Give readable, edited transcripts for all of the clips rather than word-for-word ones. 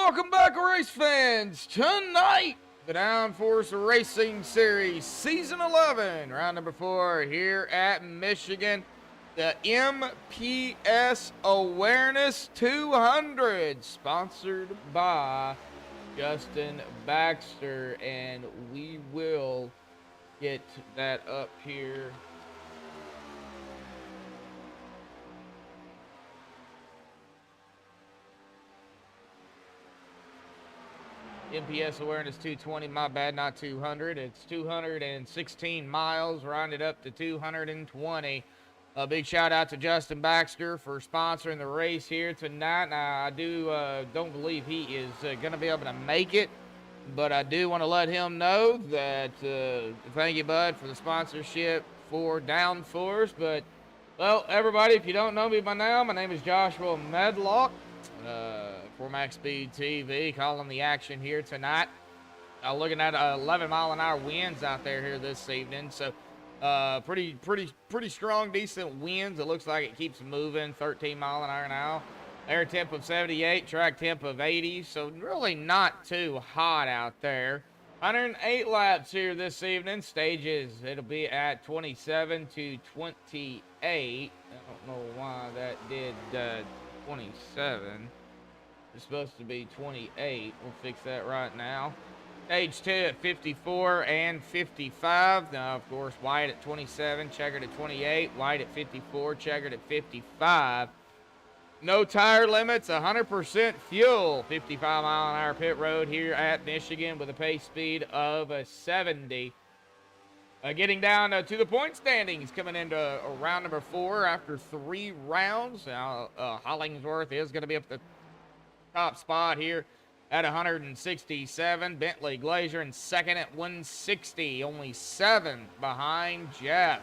welcome back, race fans. Tonight, the Downforce Racing Series, Season 11, round number 4 here at Michigan. The MPS Awareness 200, sponsored by Justin Baxter, and we will get that up here. MPS Awareness 220, my bad, not 200. It's 216 miles, rounded up to 220. A big shout out to Justin Baxter for sponsoring the race here tonight. Now, I don't believe he is going to be able to make it, but I do want to let him know that thank you, bud, for the sponsorship for Downforce. But, well, everybody, if you don't know me by now, my name is Joshua Medlock. For MaxspeedTV, calling the action here tonight. Looking at 11-mile-an-hour winds out there here this evening, so pretty strong, decent winds. It looks like it keeps moving. 13-mile-an-hour now. Air temp of 78, track temp of 80, so really not too hot out there. 108 laps here this evening. Stages, it'll be at 27 to 28. I don't know why that did 27. It's supposed to be 28. We'll fix that right now. Stage 2 at 54 and 55. Now, of course, white at 27, checkered at 28, white at 54, checkered at 55. No tire limits, 100% fuel. 55-mile-an-hour pit road here at Michigan with a pace speed of 70. Getting down to the point standings, coming into round number 4 after 3 rounds. Now, Hollingsworth is going to be up the top spot here at 167. Bentley Glazier in second at 160, only 7 behind Jeff.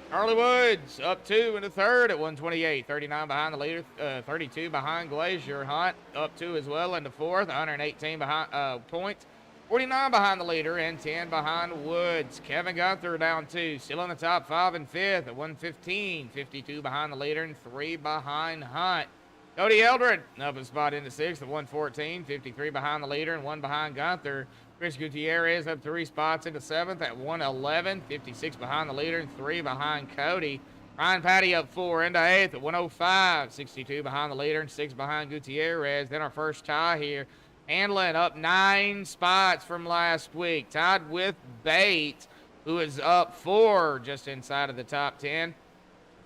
Charlie Woods up 2 in the third at 128, 39 behind the leader, 32 behind Glazier. Hunt up 2 as well in the fourth, 118 behind points, 49 behind the leader and 10 behind Woods. Kevin Gunther down 2, still in the top 5 and 5th at 115, 52 behind the leader and 3 behind Hunt. Cody Eldred up a spot in the 6th at 114, 53 behind the leader and 1 behind Gunther. Chris Gutierrez up 3 spots in the 7th at 111, 56 behind the leader and 3 behind Cody. Ryan Patty up 4 into 8th at 105, 62 behind the leader and 6 behind Gutierrez. Then our first tie here. Handlin up 9 spots from last week, tied with Bates, who is up 4 just inside of the top 10.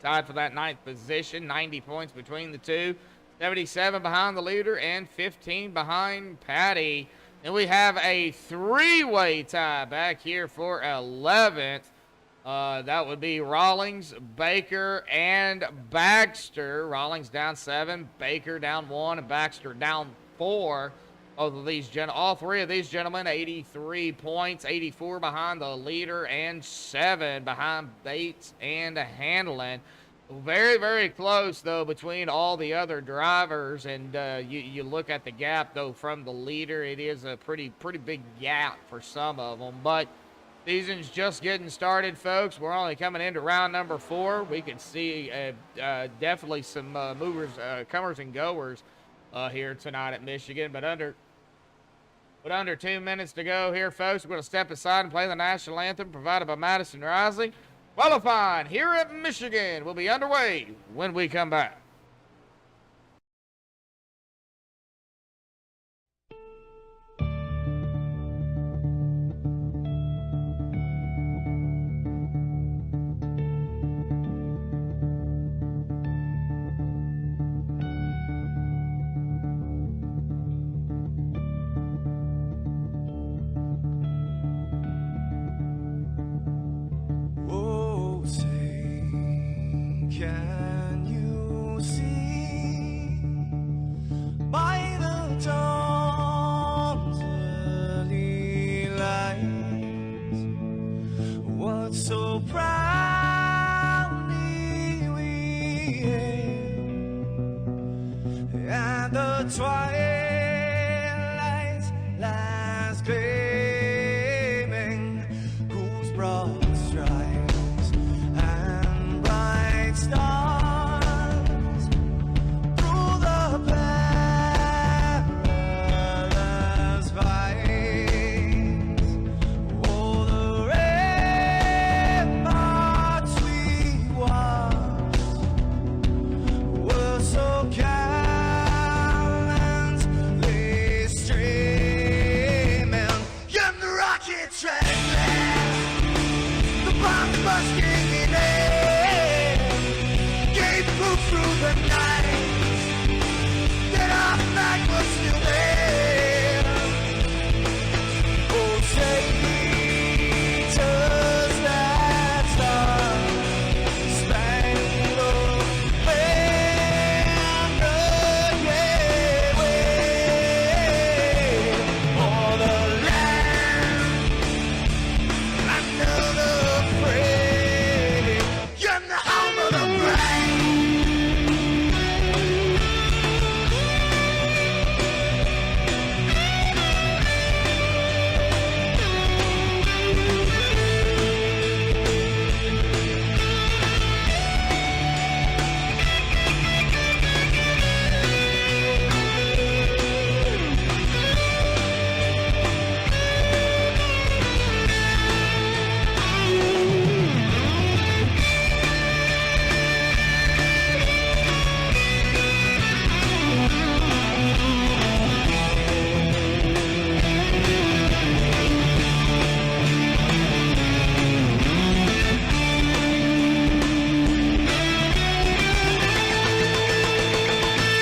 Tied for that 9th position, 90 points between the two. 77 behind the leader and 15 behind Patty. And we have a 3-way tie back here for 11th. That would be Rawlings, Baker, and Baxter. Rawlings down 7, Baker down 1, and Baxter down 4. All 3 of these gentlemen, 83 points, 84 behind the leader and 7 behind Bates and Handlin. Very, very close, though, between all the other drivers, and you look at the gap, though, from the leader. It is a pretty big gap for some of them, but season's just getting started, folks. We're only coming into round number 4. We can see definitely some movers, comers and goers here tonight at Michigan, but under 2 minutes to go here, folks. We're going to step aside and play the national anthem provided by Madison Rising. Qualifying here at Michigan will be underway when we come back. Can you see by the dawn's early light what so proudly we hailed at the twilight's last gleaming, whose broad stripes and bright stars through the perilous were nights that our flag was still there. Oh, say, does that star-spangled banner yet wave o'er the land under the frame? You're the home of the brave.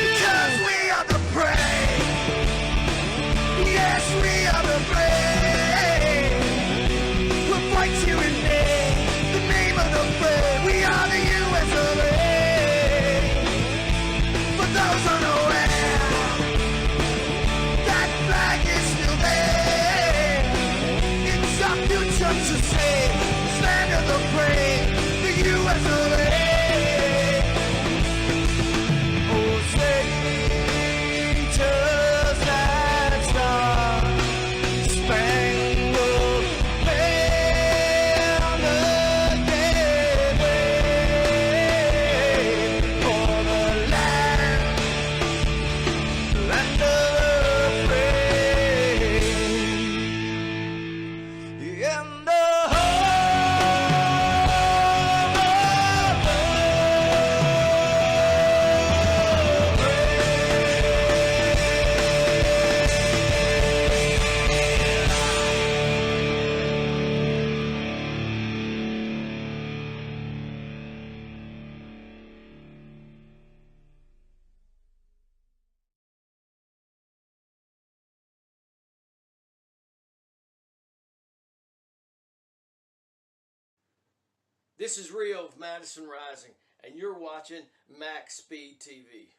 Because we are the brave. Yes, we are the brave. We'll fight you in the name of the brave. We are the US of A. For those unaware, that flag is still there. It's our future to save. Stand of the brave, the US of A. Oh, say, does that star-spangled banner yet wave o'er the land under the frame? In the This is Rio of Madison Rising, and you're watching MaxspeedTV.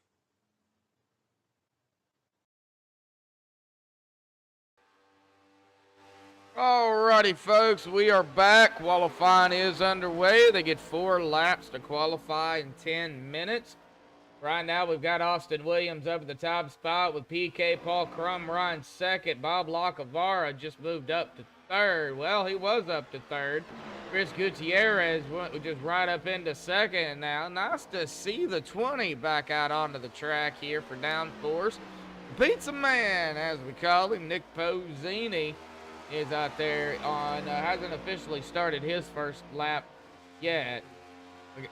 Alrighty, folks, we are back. Qualifying is underway. They get 4 laps to qualify in 10 minutes. Right now, we've got Austin Williams up at the top spot with PK Paul Crum running second. Bob Lacavara just moved up to third. Well, he was up to third. Chris Gutierrez went just right up into second now. Nice to see the 20 back out onto the track here for Downforce. Pizza Man, as we call him, Nick Pozzini, is out there on, hasn't officially started his first lap yet. We've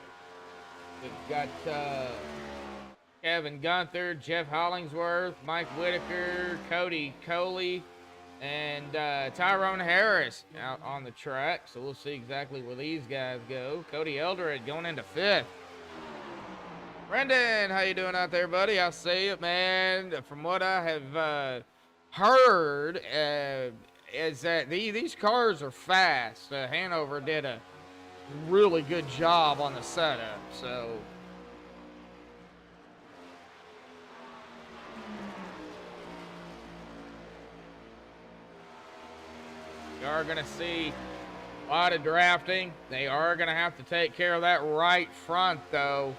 got Kevin Gunther, Jeff Hollingsworth, Mike Whitaker, Cody Coley, and Tyrone Harris out on the track. So we'll see exactly where these guys go. Cody Eldred going into 5th. Brendan, how you doing out there, buddy? I see it, man. From what I have heard, is that these cars are fast. Hanover did a really good job on the setup, so you are going to see a lot of drafting. They are going to have to take care of that right front, though.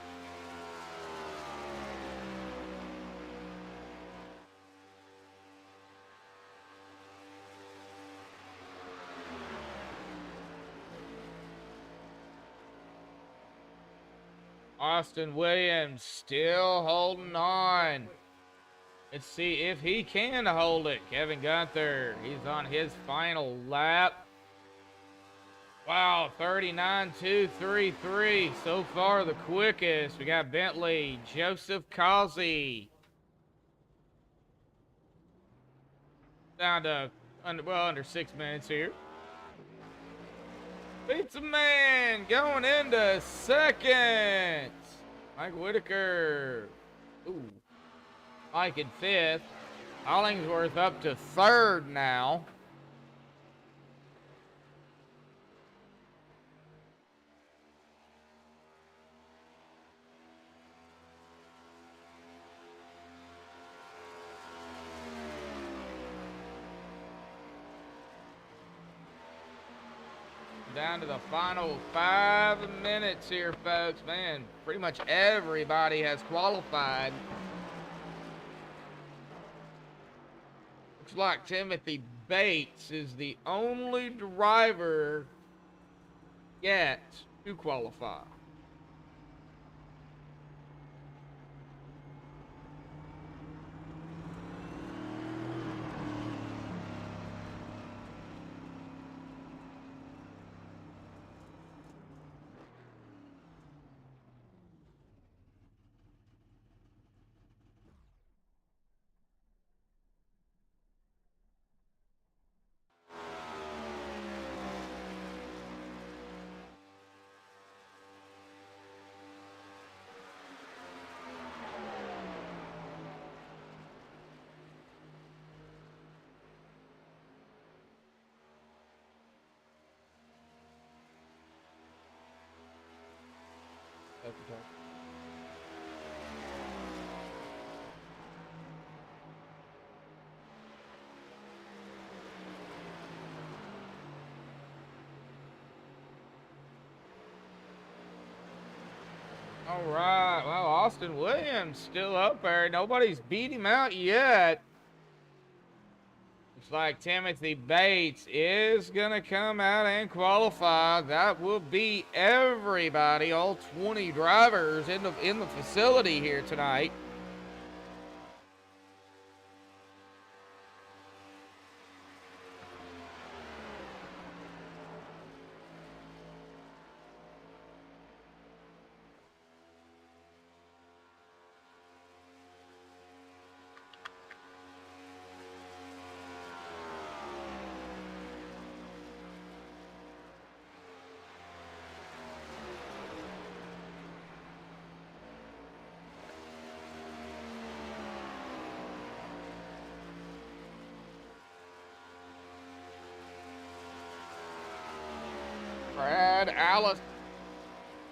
Austin Williams still holding on. Let's see if he can hold it. Kevin Gunther, he's on his final lap. Wow, 39.233. So far the quickest. We got Bentley, Joseph Causey. Down to under 6 minutes here. Pizza Man going into second. Mike Whitaker. Ooh. Mike in 5th. Hollingsworth up to 3rd now. Down to the final 5 minutes here, folks. Man, pretty much everybody has qualified. Looks like Timothy Bates is the only driver yet to qualify. All right, well, Austin Williams still up there. Nobody's beat him out yet. Looks like Timothy Bates is going to come out and qualify. That will be everybody, all 20 drivers in the facility here tonight.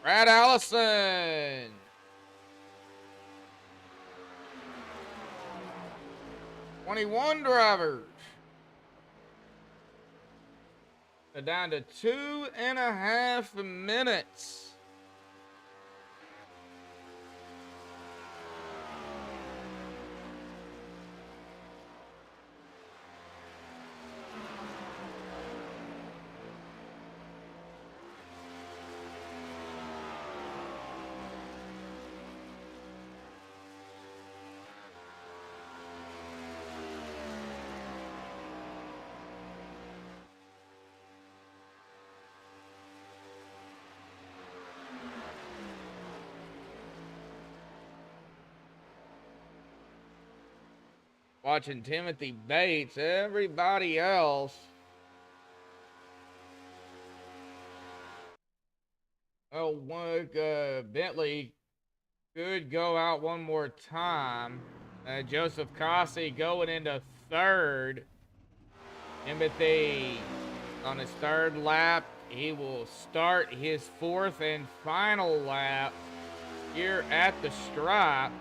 Brad Allison. "21 drivers. They're down to 2.5 minutes. Watching Timothy Bates, everybody else. Oh, Bentley could go out one more time. Joseph Cossey going into 3rd. Timothy on his 3rd lap. He will start his 4th and final lap here at the stripe.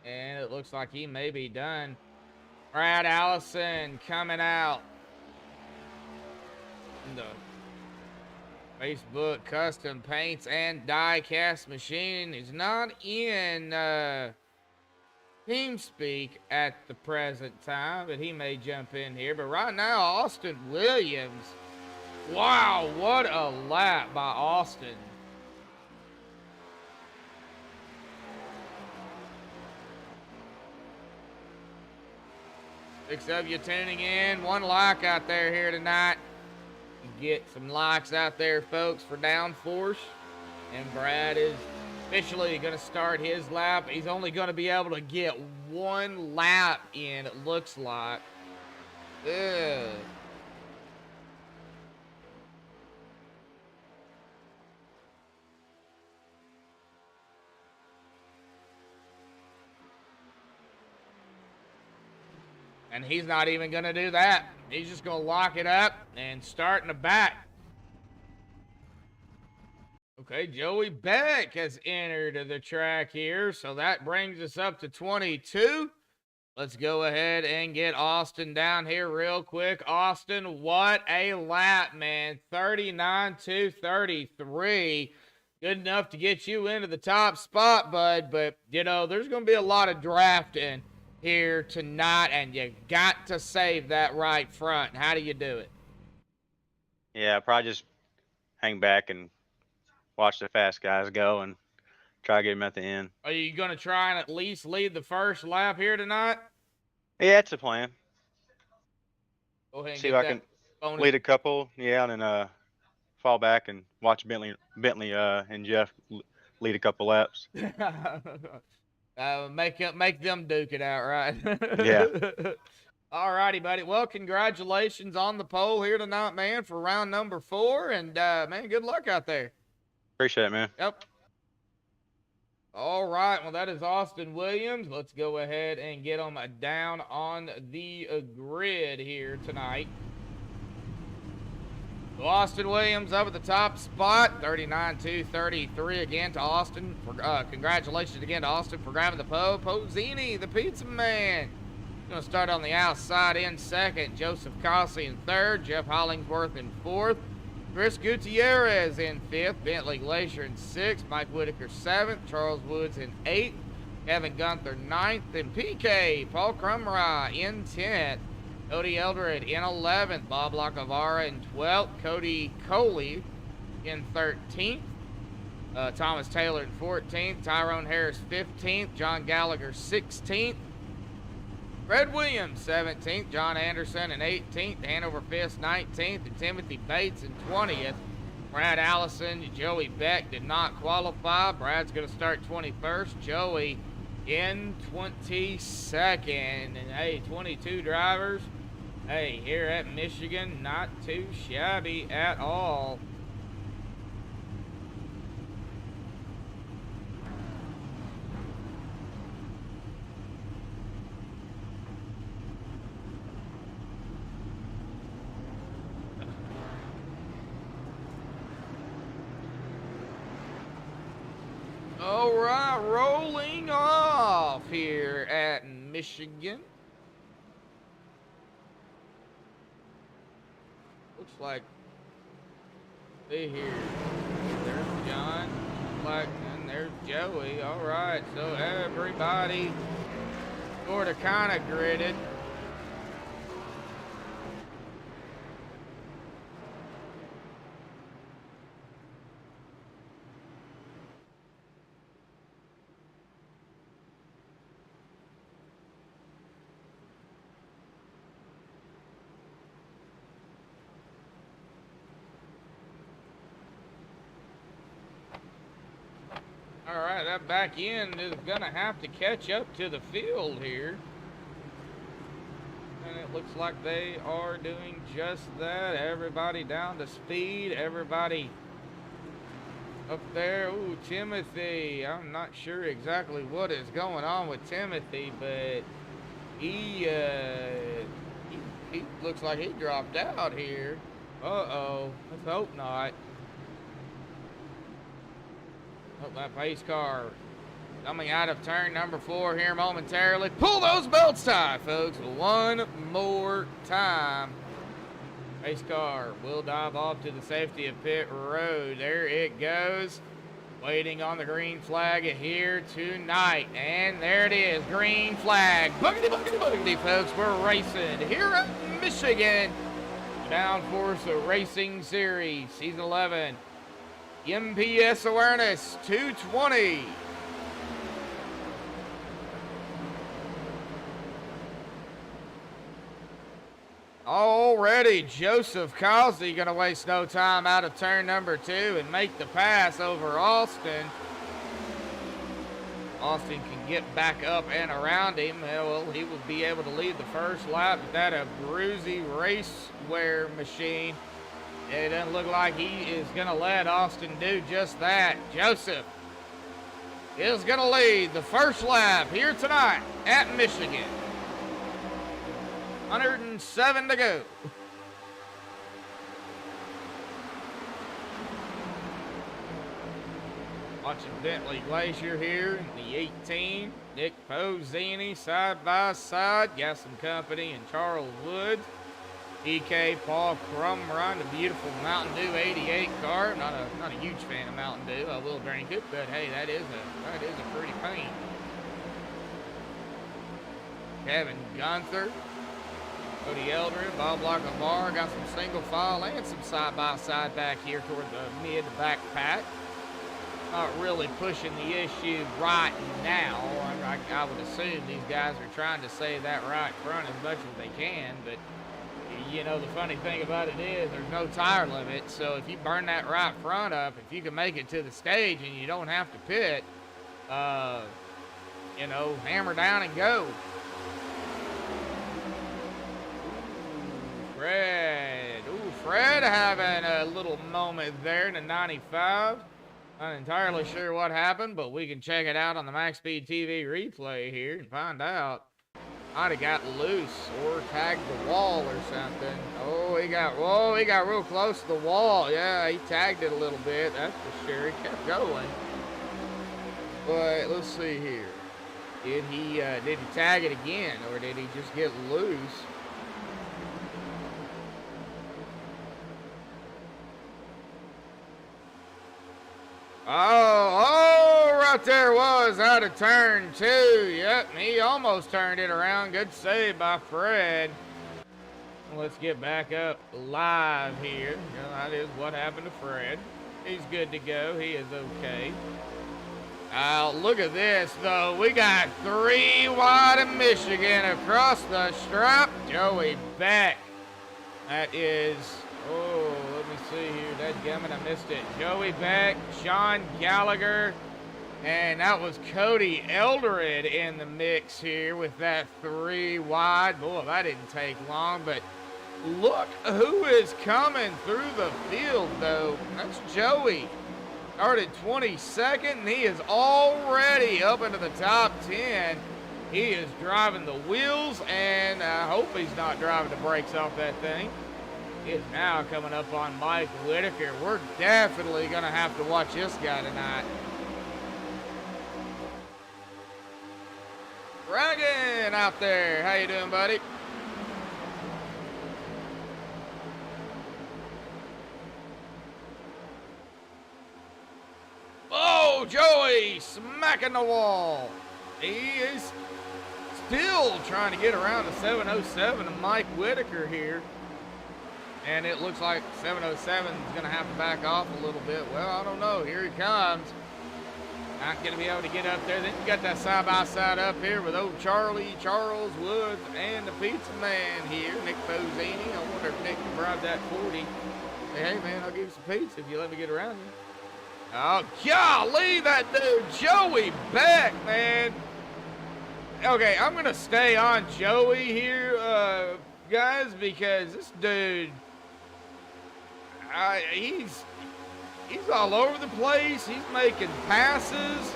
And it looks like he may be done. Brad Allison coming out. The Facebook Custom Paints and Die Cast Machine is not in TeamSpeak at the present time, but he may jump in here. But right now, Austin Williams. Wow, what a lap by Austin. Six of you tuning in. One like out there here tonight. Get some likes out there, folks, for Downforce. And Brad is officially going to start his lap. He's only going to be able to get one lap in, it looks like. Ugh. And he's not even going to do that. He's just going to lock it up and start in the back. Okay, Joey Beck has entered the track here, so that brings us up to 22. Let's go ahead and get Austin down here real quick. Austin, what a lap, man. 39.233. Good enough to get you into the top spot, bud. But, you know, there's going to be a lot of drafting here tonight, and you got to save that right front. How do you do it? Yeah, probably just hang back and watch the fast guys go and try to get them at the end. Are you going to try and at least lead the first lap here tonight? Yeah, it's a plan. Go ahead and see get if I that can bonus. lead a couple, and then fall back and watch Bentley and Jeff lead a couple laps. Make them duke it out, right? Yeah. All righty, buddy. Well, congratulations on the pole here tonight, man, for round number 4. And, man, good luck out there. Appreciate it, man. Yep. All right. Well, that is Austin Williams. Let's go ahead and get him down on the grid here tonight. So Austin Williams up at the top spot, 39.233 again to Austin. Congratulations again to Austin for grabbing the pole. Pozzini, the pizza man. Going to start on the outside in second. Joseph Cossey in third. Jeff Hollingsworth in fourth. Chris Gutierrez in fifth. Bentley Glacier in sixth. Mike Whitaker seventh. Charles Woods in eighth. Kevin Gunther ninth. And PK Paul Crumry in 10th. Cody Eldred in 11th. Bob Lacavara in 12th. Cody Coley in 13th. Thomas Taylor in 14th. Tyrone Harris 15th. John Gallagher 16th. Fred Williams 17th. John Anderson in 18th. Hanover Fisk 19th. And Timothy Bates in 20th. Brad Allison, Joey Beck did not qualify. Brad's going to start 21st. Joey in 22nd. And, hey, 22 drivers. Hey, here at Michigan, not too shabby at all. All right, rolling off here at Michigan. Looks like, see here, there's John, and there's Joey. All right, so everybody sort of kind of gridded. All right, that back end is going to have to catch up to the field here. And it looks like they are doing just that. Everybody down to speed. Everybody up there. Ooh, Timothy. I'm not sure exactly what is going on with Timothy, but he looks like he dropped out here. Uh-oh. Let's hope not. Oh, that pace car coming out of turn number 4 here momentarily. Pull those belts tight, folks. One more time. Pace car will dive off to the safety of pit road. There it goes. Waiting on the green flag here tonight. And there it is. Green flag. Boogity, boogity, boogity, folks. We're racing here at Michigan. Downforce Racing Series, Season 11. MPS Awareness 220. Already, Joseph Causey going to waste no time out of turn number 2 and make the pass over Austin. Austin can get back up and around him. Well, he would be able to lead the first lap, but that a Bruzy Racewear machine. It doesn't look like he is going to let Austin do just that. Joseph is going to lead the first lap here tonight at Michigan. 107 to go. Watching Bentley Glacier here in the 18. Nick Pozzini side by side. Got some company in Charles Woods. EK Paul Crum riding a beautiful Mountain Dew 88 car. Not a huge fan of Mountain Dew. I will drink it, but hey, that is a pretty paint. Kevin Gunther, Cody Eldred, Bob Lockabar got some single file and some side by side back here toward the mid to back pack. Not really pushing the issue right now. I would assume these guys are trying to save that right front as much as they can, but you know, the funny thing about it is there's no tire limit, so if you burn that right front up, if you can make it to the stage and you don't have to pit, you know, hammer down and go. Fred having a little moment there in the 95. Not entirely sure what happened, but we can check it out on the MaxspeedTV replay here and find out. Might have got loose or tagged the wall or something. Oh, he got real close to the wall. Yeah, he tagged it a little bit, that's for sure. He kept going. But let's see here. Did he tag it again, or did he just get loose? Oh, right there was out of turn 2. Yep, he almost turned it around. Good save by Fred. Let's get back up live here. You know, that is what happened to Fred. He's good to go. He is okay. Look at this, though. We got 3 wide in Michigan across the stripe. Joey Beck. That is... Oh, let me see here. Dadgummit, I missed it. Joey Beck, Sean Gallagher, and that was Cody Eldred in the mix here with that 3 wide. Boy, that didn't take long, but look who is coming through the field, though. That's Joey. Started 22nd, and he is already up into the top 10. He is driving the wheels, and I hope he's not driving the brakes off that thing. Is now coming up on Mike Whitaker. We're definitely going to have to watch this guy tonight. Reagan out there. How you doing, buddy? Oh, Joey smacking the wall. He is still trying to get around the 707 of Mike Whitaker here. And it looks like 707 is going to have to back off a little bit. Well, I don't know. Here he comes. Not going to be able to get up there. Then you got that side-by-side up here with old Charles Woods, and the pizza man here, Nick Pozzini. I wonder if Nick can bribe that 40. Hey, man, I'll give you some pizza if you let me get around you. Oh, golly, that dude, Joey Beck, man. Okay, I'm going to stay on Joey here, guys, because this dude... he's all over the place. He's making passes.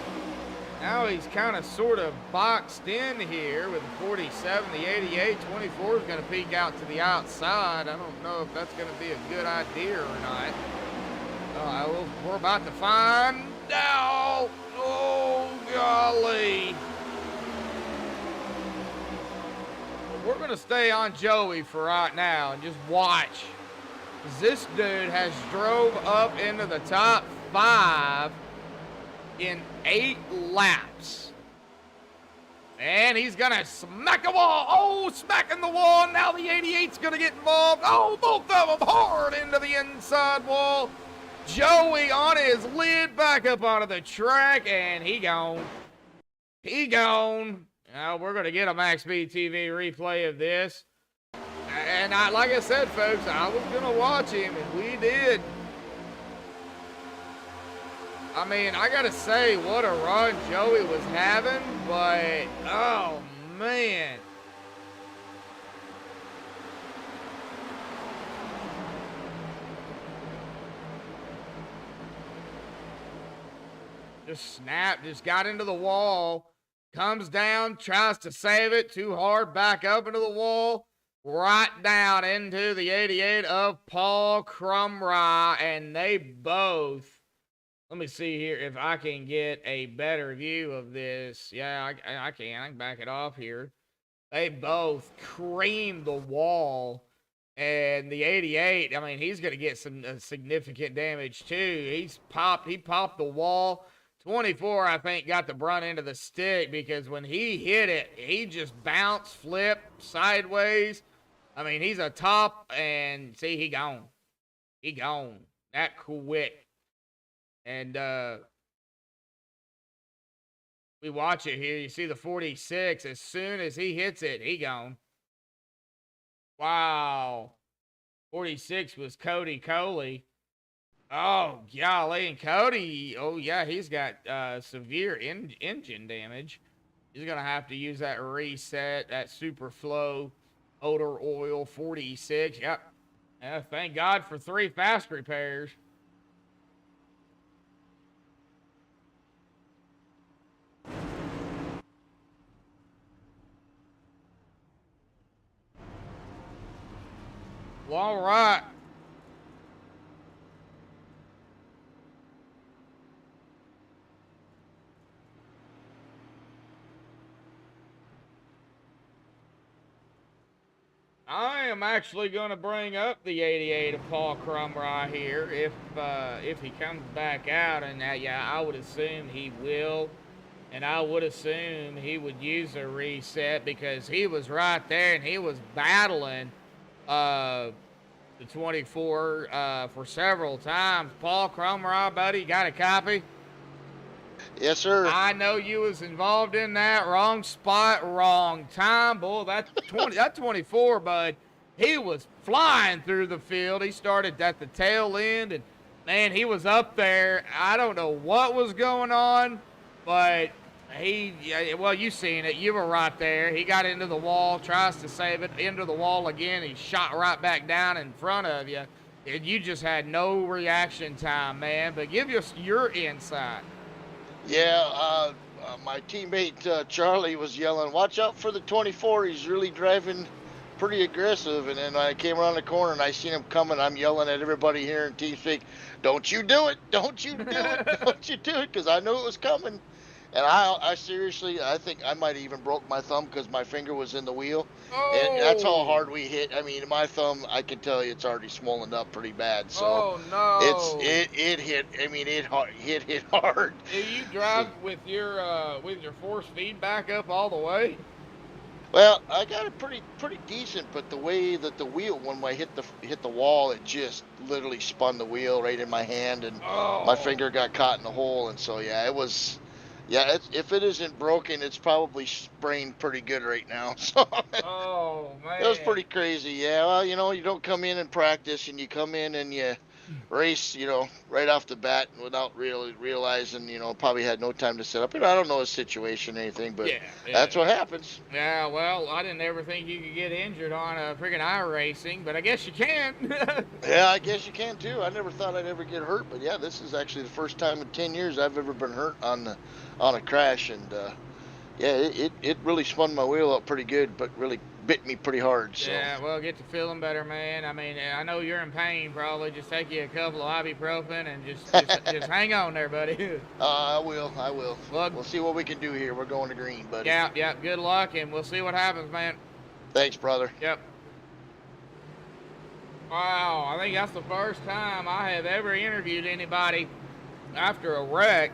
Now he's kind of sort of boxed in here with the 47, the 88. 24 is going to peek out to the outside. I don't know if that's going to be a good idea or not. We're about to find out. Oh, golly. We're going to stay on Joey for right now and just watch. This dude has drove up into the top 5 in 8 laps. And he's going to smack the wall. Oh, smacking the wall. Now the 88's going to get involved. Oh, both of them hard into the inside wall. Joey on his lid back up onto the track, and he gone. He gone. Now we're going to get a MaxspeedTV replay of this. And like I said, folks, I was going to watch him, and we did. I mean, I got to say, what a run Joey was having, but, oh, man. Just snapped, just got into the wall, comes down, tries to save it, too hard, back up into the wall. right down into the 88 of Paul Crumry, and they both, let me see here if I can get a better view of this. Yeah, I can back it off here. They both creamed the wall, and the 88, I mean, he's going to get some significant damage too. He popped the wall. 24, I think, got the brunt end of the stick because when he hit it, he just bounced, flipped sideways. I mean, he's a top, and see, he gone. He gone that quick. And we watch it here. You see the 46. As soon as he hits it, he gone. Wow. 46 was Cody Coley. Oh, golly. And Cody, oh, yeah, he's got severe engine damage. He's going to have to use that reset, that super flow motor oil 46. Yep. Thank God for 3 fast repairs. Well, all right. I am actually going to bring up the 88 of Paul Crumry here if he comes back out, and yeah, I would assume he will, and I would assume he would use a reset because he was right there and he was battling the 24 for several times. Paul Crumry, buddy, got a copy? Yes, sir. I know you was involved in that. Wrong spot, wrong time. Boy, that 24, bud, he was flying through the field. He started at the tail end, and, man, he was up there. I don't know what was going on, but well, you seen it. You were right there. He got into the wall, tries to save it, into the wall again. He shot right back down in front of you, and you just had no reaction time, man. But give us your insight. Yeah, my teammate Charlie was yelling, "Watch out for the 24. He's really driving pretty aggressive." And then I came around the corner and I seen him coming. I'm yelling at everybody here in TeamSpeak, "Don't you do it! Don't you do it! Don't you do it!" Because I knew it was coming. And I seriously, I think I might have even broke my thumb because my finger was in the wheel. Oh. And that's how hard we hit. I mean, my thumb, I can tell you, it's already swollen up pretty bad. So oh no! It hit. I mean, it hit hard. Do you drive with your force feedback up all the way? Well, I got it pretty decent, but the way that the wheel, when I hit the wall, it just literally spun the wheel right in my hand, and my finger got caught in the hole. And so yeah, it was. Yeah, if it isn't broken, it's probably sprained pretty good right now. So oh, man. It was pretty crazy. Yeah, well, you don't come in and practice, and you come in and you race, right off the bat without really realizing, probably had no time to set up. I don't know his situation or anything, but that's what happens. Yeah, well, I didn't ever think you could get injured on a friggin' iRacing, but I guess you can. Yeah, I guess you can too. I never thought I'd ever get hurt, but yeah, this is actually the first time in 10 years I've ever been hurt on a crash, and yeah, it really spun my wheel up pretty good, but really bit me pretty hard. So. Yeah, well, get to feeling better, man. I mean, I know you're in pain. Probably just take you a couple of ibuprofen and just hang on there, buddy. I will. Look, we'll see what we can do here. We're going to green, buddy. Yeah. Good luck, and we'll see what happens, man. Thanks, brother. Yep. Wow, I think that's the first time I have ever interviewed anybody after a wreck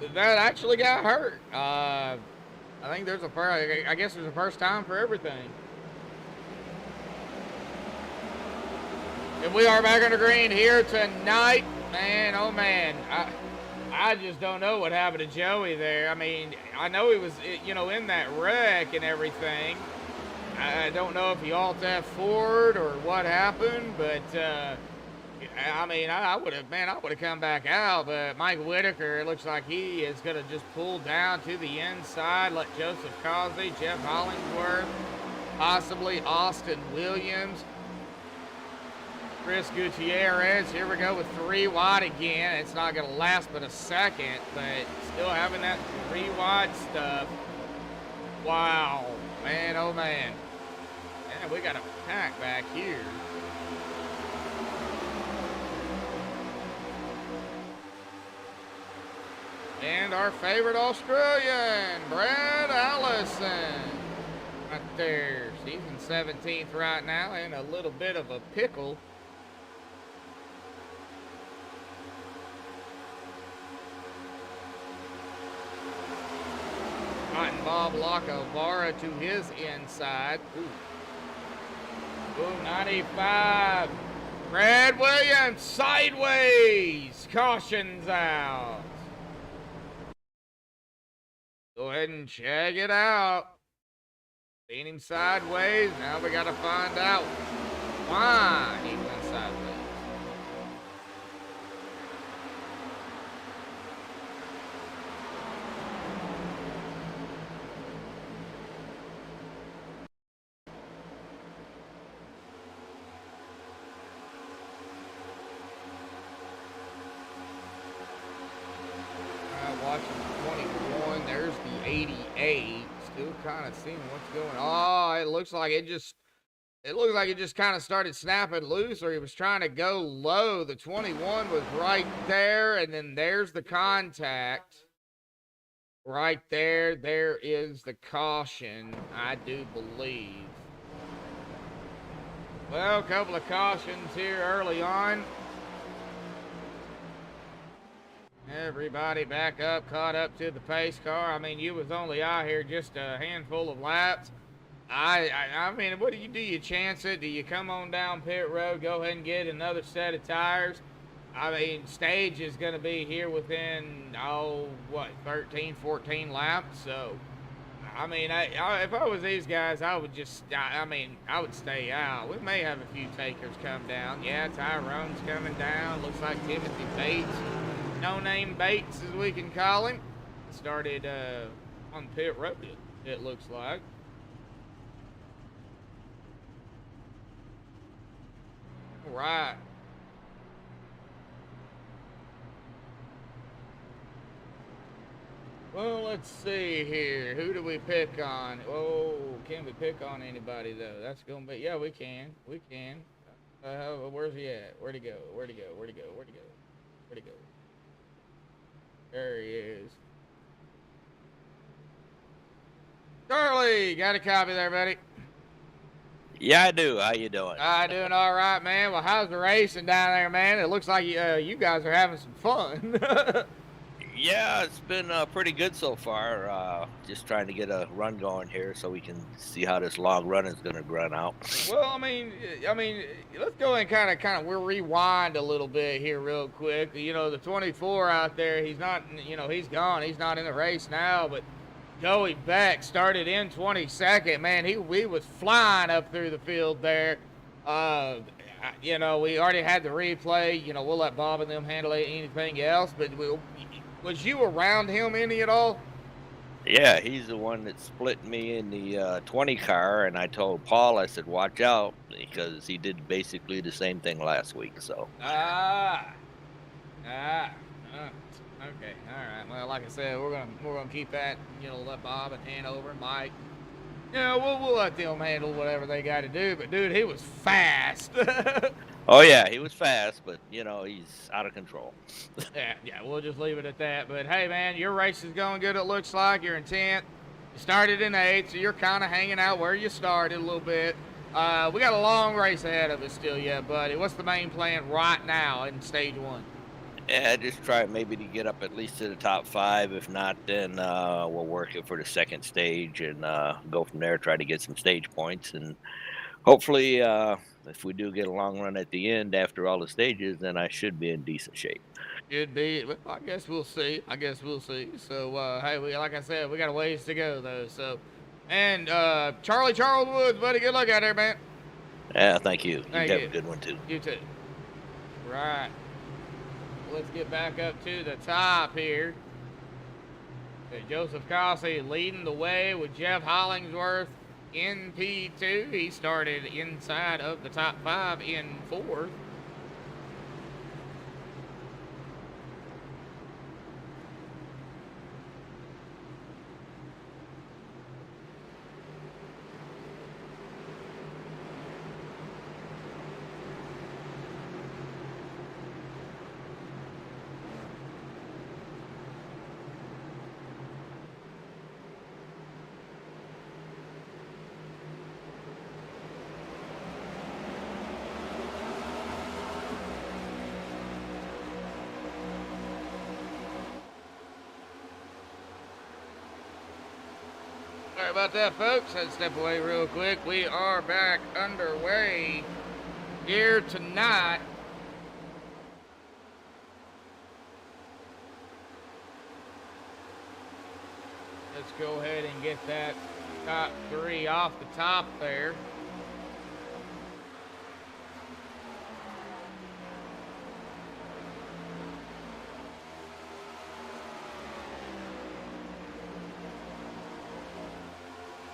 that actually got hurt. I think I guess there's a first time for everything. And we are back on the green here tonight. Man, oh man. I just don't know what happened to Joey there. I mean, I know he was, in that wreck and everything. I don't know if he alt-F forward or what happened, but I mean, I would have come back out, but Mike Whitaker, it looks like he is going to just pull down to the inside, let Joseph Cosby, Jeff Hollingsworth, possibly Austin Williams, Chris Gutierrez. Here we go with 3 wide again. It's not going to last but a second, but still having that 3 wide stuff. Wow, man, oh man. Man, we got a pack back here. And our favorite Australian, Brad Allison. Right there. He's in 17th right now, in a little bit of a pickle. Cotton Bob Lacavara to his inside. Ooh, 95. Brad Williams sideways. Caution's out. Go ahead and check it out. Seen him sideways. Now we got to find out why he went sideways. Watching 21. There's the 88. Still kind of seeing what's going on. Oh, it looks like it just kind of started snapping loose, or he was trying to go low. The 21 was right there, and then there's the contact. Right there. There is the caution, I do believe. Well, a couple of cautions here early on. Everybody back up, caught up to the pace car. I mean, you was only out here just a handful of laps. I mean, what do? You chance it? Do you come on down pit road, go ahead and get another set of tires? I mean, stage is going to be here within, 13, 14 laps. So, I mean, if I was these guys, I would just, I would stay out. We may have a few takers come down. Yeah, Tyrone's coming down. Looks like Timothy Bates. No-name Bates, as we can call him, started on pit road, it looks like. All right. Well, let's see here. Who do we pick on? Oh, can we pick on anybody, though? That's going to be... Yeah, we can. We can. Where's he at? Where'd he go? Where'd he go? Where'd he go? Where'd he go? Where'd he go? There he is. Charlie, got a copy there, buddy? Yeah, I do. How you doing? Doing all right, man. Well, how's the racing down there, man? It looks like you guys are having some fun. Yeah, it's been pretty good so far. Just trying to get a run going here so we can see how this long run is going to run out. Well, I mean, let's go and kind of we'll rewind a little bit here real quick. You know, the 24 out there, he's not, he's gone. He's not in the race now, but Joey Beck started in 22nd. Man, we was flying up through the field there. We already had the replay. We'll let Bob and them handle anything else, but was you around him any at all? Yeah, he's the one that split me in the 20 car, and I told Paul, I said, watch out, because he did basically the same thing last week, so. Okay, all right. Well, like I said, we're gonna keep that, let Bob and Hanover and Mike. We'll let them handle whatever they got to do, but dude, he was fast. Oh, yeah, he was fast, but, he's out of control. Yeah, we'll just leave it at that. But, hey, man, your race is going good, it looks like. You're in 10th. You started in 8th, so you're kind of hanging out where you started a little bit. We got a long race ahead of us still yet, buddy. What's the main plan right now in stage 1? Yeah, just try maybe to get up at least to the top 5. If not, then we'll work it for the second stage and go from there, try to get some stage points. And hopefully, if we do get a long run at the end after all the stages, then I should be in decent shape. Should be. Well, I guess we'll see. So, hey, like I said, we got a ways to go, though. So, and Charles Woods, buddy, good luck out there, man. Yeah, thank you. Thank you you. have a good one, too. You too. Right. Let's get back up to the top here. Okay, Joseph Cossey leading the way with Jeff Hollingsworth in P2. He started inside of the top 5 in 4th. Sorry about that, folks. Had to step away real quick. We are back underway here tonight. Let's go ahead and get that top 3 off the top there.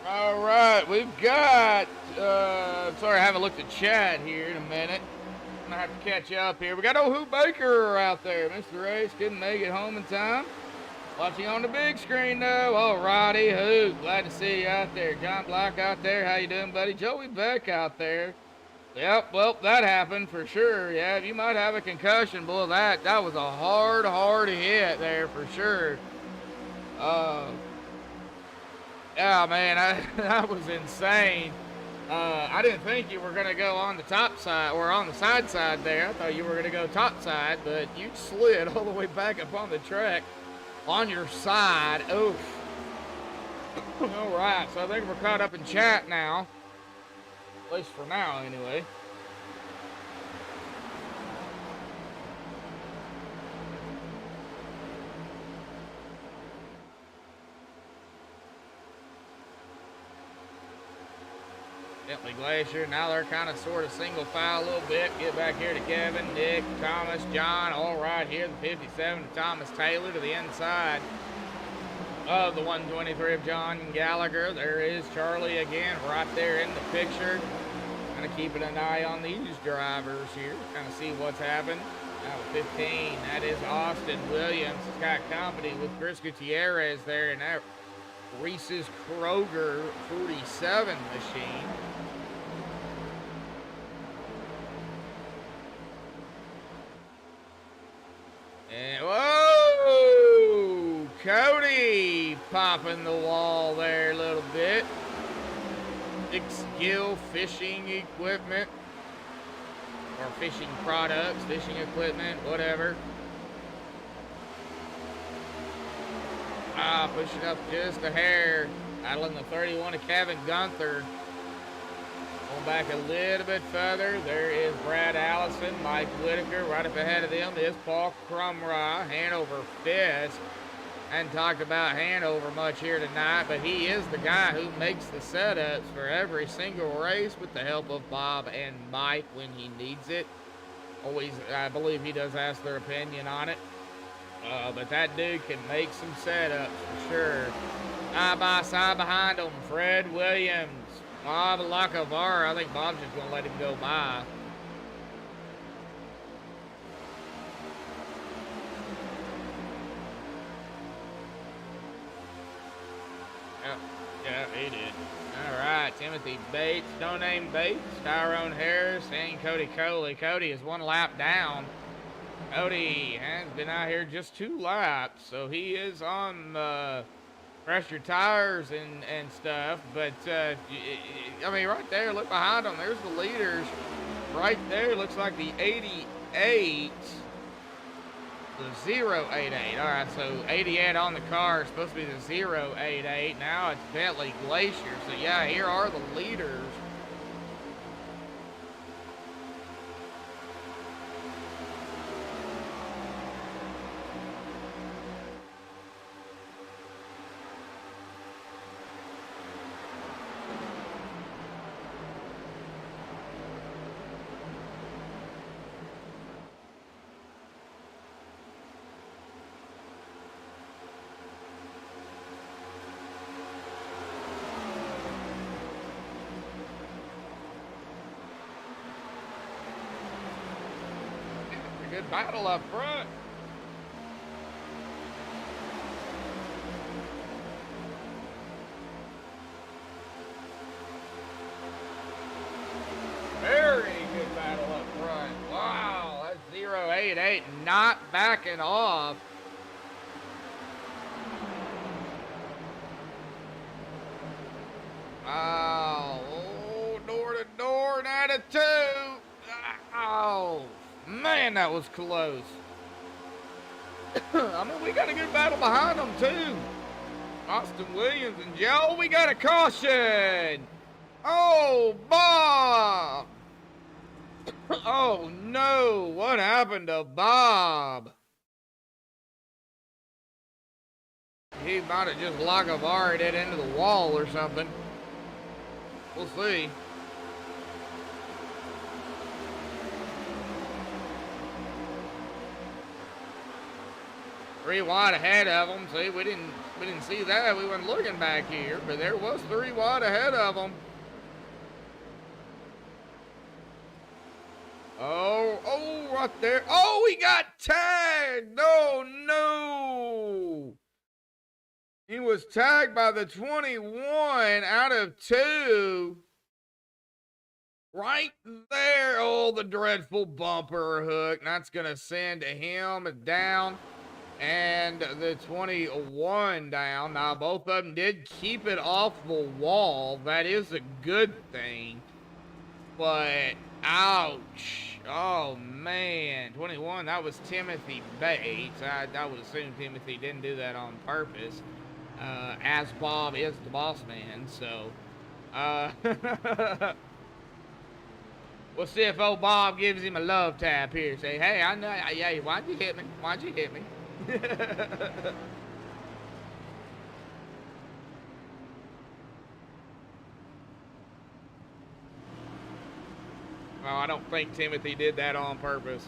All right, we've got, sorry, I haven't looked at chat here in a minute. I'm gonna have to catch you up here. We got old Hoop Baker out there. Mr. Race couldn't make it home in time. Watching on the big screen though. All righty, Hoop, glad to see you out there. John Black out there, how you doing, buddy? Joey Beck out there. Yep, well, that happened for sure. Yeah, you might have a concussion, boy. That was a hard hit there for sure. Yeah, man, that was insane. I didn't think you were going to go on the top side or on the side there. I thought you were going to go top side, but you slid all the way back up on the track on your side. Oof. All right, so I think we're caught up in chat now. At least for now, anyway. Bentley Glacier, now they're kind of sort of single file a little bit. Get back here to Kevin, Nick, Thomas, John, all right here, the 57 to Thomas Taylor to the inside of the 123 of John Gallagher. There is Charlie again right there in the picture. Kind of keeping an eye on these drivers here, kind of see what's happened. Now 15, that is Austin Williams. He's got company with Chris Gutierrez there in that Reese's Kroger 47 machine. And whoa, Cody popping the wall there a little bit. Six Gill fishing equipment or fishing products, fishing equipment, whatever. Pushing up just a hair. Battling the 31 of Kevin Gunther. Going back a little bit further, there is Brad Allison, Mike Whitaker. Right up ahead of them is Paul Crumrye, Hanover Fisk. I hadn't talked about Hanover much here tonight, but he is the guy who makes the setups for every single race with the help of Bob and Mike when he needs it. Always, I believe he does ask their opinion on it. But that dude can make some setups for sure. Side by side behind him, Fred Williams. Bob Lacavara. I think Bob's just going to let him go by. Yeah, he did. All right, Timothy Bates, No Name Bates, Tyrone Harris, and Cody Coley. Cody is 1 lap down. Cody has been out here just 2 laps, so he is on pressure tires and stuff. But, I mean, right there, look behind him. There's the leaders. Right there looks like the 88, the 088. All right, so 88 on the car is supposed to be the 088. Now it's Bentley Glacier. So, yeah, here are the leaders. Good battle up front. Very good battle up front. Wow, that's 088 not backing off. Wow, oh, door to door, 9 to 2. Oh. Man, that was close. I mean, we got a good battle behind them, too. Austin Williams and Joe, we got a caution. Oh, Bob. Oh, no. What happened to Bob? He might have just Lagavari'd it into the wall or something. We'll see. Three wide ahead of them. See, we didn't see that. We weren't looking back here, but there was 3 wide ahead of them. Oh, right there. Oh, he got tagged. No. He was tagged by the 21 out of 2. Right there. Oh, the dreadful bumper hook. That's going to send him down. And the 21 down. Now, both of them did keep it off the wall. That is a good thing. But, ouch. Oh, man. 21, that was Timothy Bates. I would assume Timothy didn't do that on purpose. As Bob is the boss man, so. We'll see if old Bob gives him a love tap here. Say, hey, I know, yeah, why'd you hit me? Why'd you hit me? Well, I don't think Timothy did that on purpose.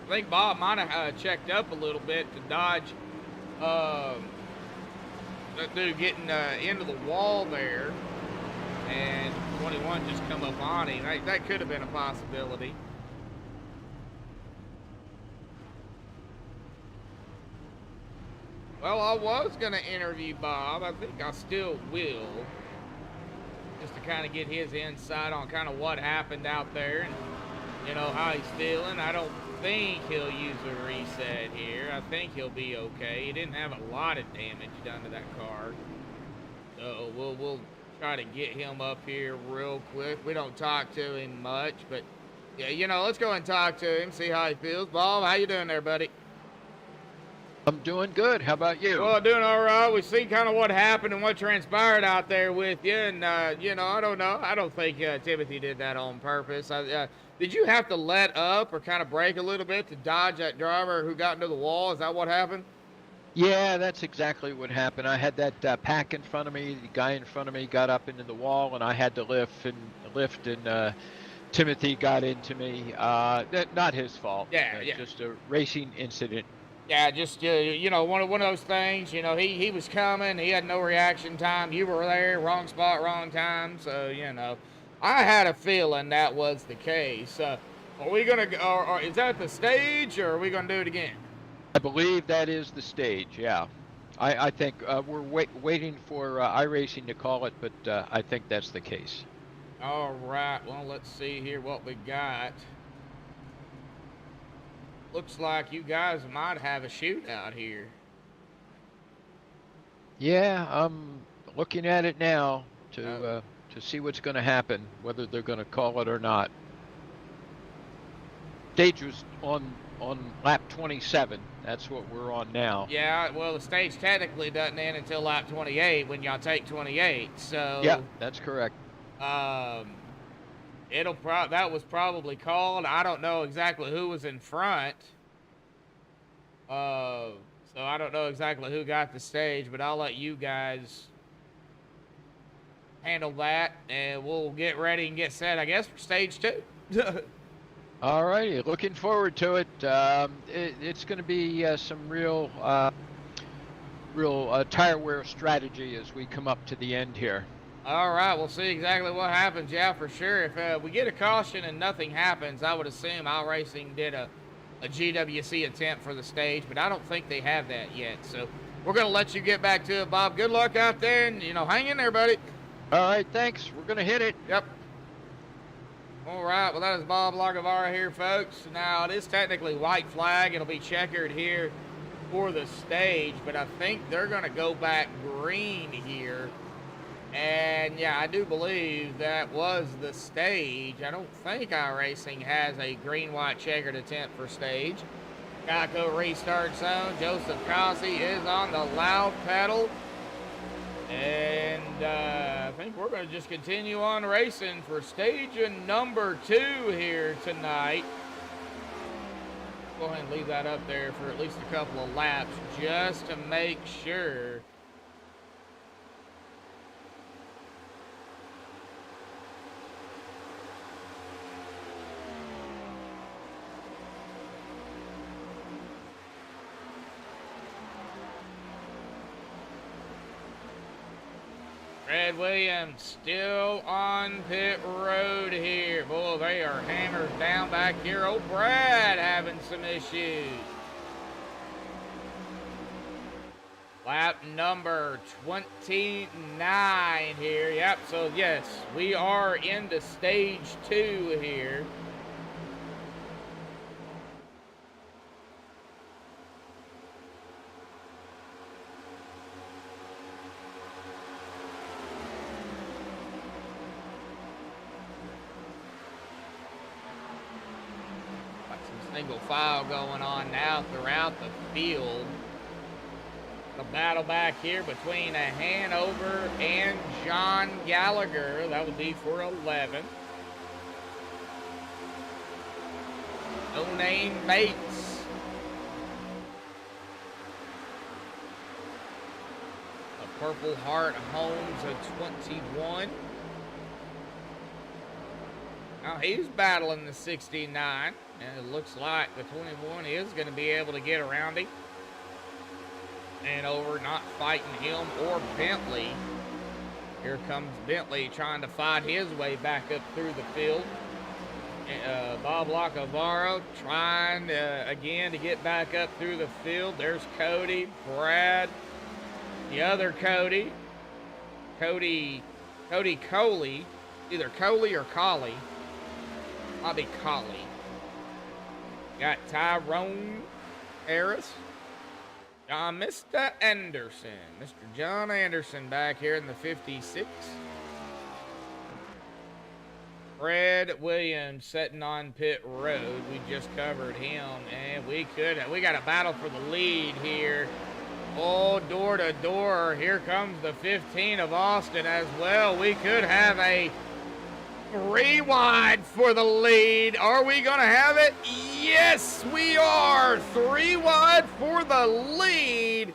I think Bob might have checked up a little bit to dodge that dude getting into the wall there, and 21 just come up on him. That could have been a possibility. Well, I was going to interview Bob. I think I still will. Just to kind of get his insight on kind of what happened out there and, you know, how he's feeling. I don't think he'll use a reset here. I think he'll be okay. He didn't have a lot of damage done to that car. So we'll try to get him up here real quick. We don't talk to him much, but, yeah, you know, let's go and talk to him, see how he feels. Bob, how you doing there, buddy? I'm doing good. How about you? Well, doing all right. We see kind of what happened and what transpired out there with you. And, you know, I don't know. I don't think Timothy did that on purpose. Did you have to let up or kind of brake a little bit to dodge that driver who got into the wall? Is that what happened? Yeah, that's exactly what happened. I had that pack in front of me. The guy in front of me got up into the wall, and I had to lift, and Timothy got into me. Not his fault. Yeah. Just a racing incident. Yeah, just, you know, one of those things. You know, he was coming. He had no reaction time. You were there. Wrong spot, wrong time. So, you know, I had a feeling that was the case. Are we going to, or is that the stage, or are we going to do it again? I believe that is the stage, yeah. I think we're waiting for iRacing to call it, but I think that's the case. All right. Well, let's see here what we got. Looks like you guys might have a shootout here. Yeah, I'm looking at it now to see what's going to happen, whether they're going to call it or not. Stage was on lap 27. That's what we're on now. Yeah, well, the stage technically doesn't end until lap 28 when y'all take 28. So yeah, that's correct. That was probably called. I don't know exactly who was in front. So I don't know exactly who got the stage, but I'll let you guys handle that, and we'll get ready and get set, I guess, for stage 2. All righty, looking forward to it. It's going to be some real tire wear strategy as we come up to the end here. All right, we'll see exactly what happens. Yeah, for sure. If we get a caution and nothing happens, I would assume iRacing did a GWC attempt for the stage, but I don't think they have that yet. So we're going to let you get back to it, Bob. Good luck out there, and, you know, hang in there, buddy. All right, thanks. We're going to hit it. Yep. All right, well, that is Bob Lagavara here, folks. Now, it is technically white flag. It'll be checkered here for the stage, but I think they're going to go back green here. And, yeah, I do believe that was the stage. I don't think iRacing has a green-white checkered attempt for stage. Geico restart zone. Joseph Cossey is on the loud pedal. And I think we're going to just continue on racing for stage number 2 here tonight. Go ahead and leave that up there for at least a couple of laps just to make sure. Brad Williams still on pit road here. Boy, they are hammered down back here. Oh, Brad having some issues. Lap number 29 here. Yep, so yes, we are into stage 2 here. Single file going on now throughout the field. The battle back here between Hanover and John Gallagher. That would be for 11. No name Bates. A Purple Heart Holmes of 21. Now he's battling the 69. And it looks like the 21 is going to be able to get around him. And over, not fighting him or Bentley. Here comes Bentley trying to fight his way back up through the field. Bob Lacavaro trying again to get back up through the field. There's Cody, Brad, the other Cody. Cody Coley, either Coley or Collie. Might be Collie. Got Tyrone Harris. Mr. Anderson. Mr. John Anderson back here in the 56. Fred Williams sitting on pit road. We just covered him. And we got a battle for the lead here. Oh, door to door. Here comes the 15 of Austin as well. We could have a 3 wide for the lead. Are we going to have it? Yes, we are. 3 wide for the lead.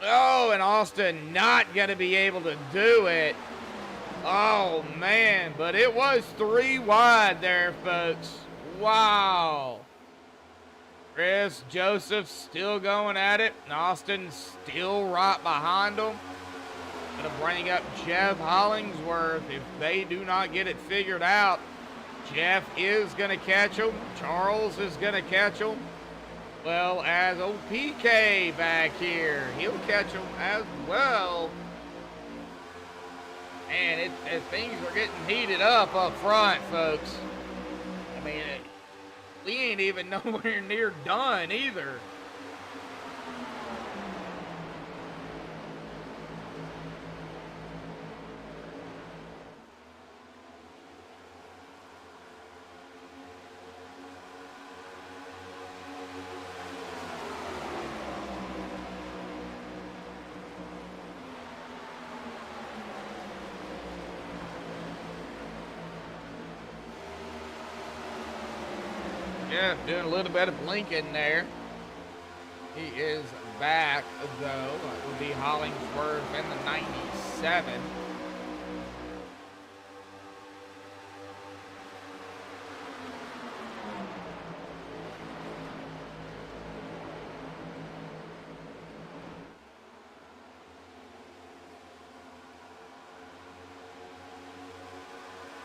Oh, and Austin not going to be able to do it. Oh, man, but it was 3 wide there, folks. Wow. Chris Joseph still going at it. And Austin still right behind him. Going to bring up Jeff Hollingsworth. If they do not get it figured out, Jeff is going to catch him. Charles is going to catch him. Well, as old PK back here, he'll catch him as well. And things are getting heated up front, folks. I mean, we ain't even nowhere near done either. Yeah, doing a little bit of blinking there. He is back, though. It will be Hollingsworth in the 97.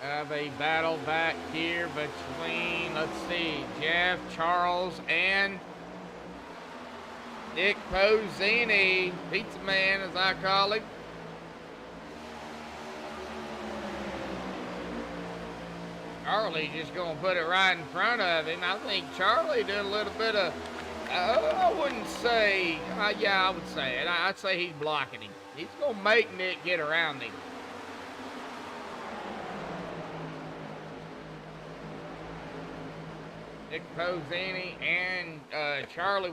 Have a battle back here between, let's see, Jeff, Charles, and Nick Pozzini, Pizza Man as I call him. Charlie just gonna put it right in front of him. I think Charlie did a little bit of, I wouldn't say, yeah, I would say it. I'd say he's blocking him. He's gonna make Nick get around him. Nick Pozzini and Charles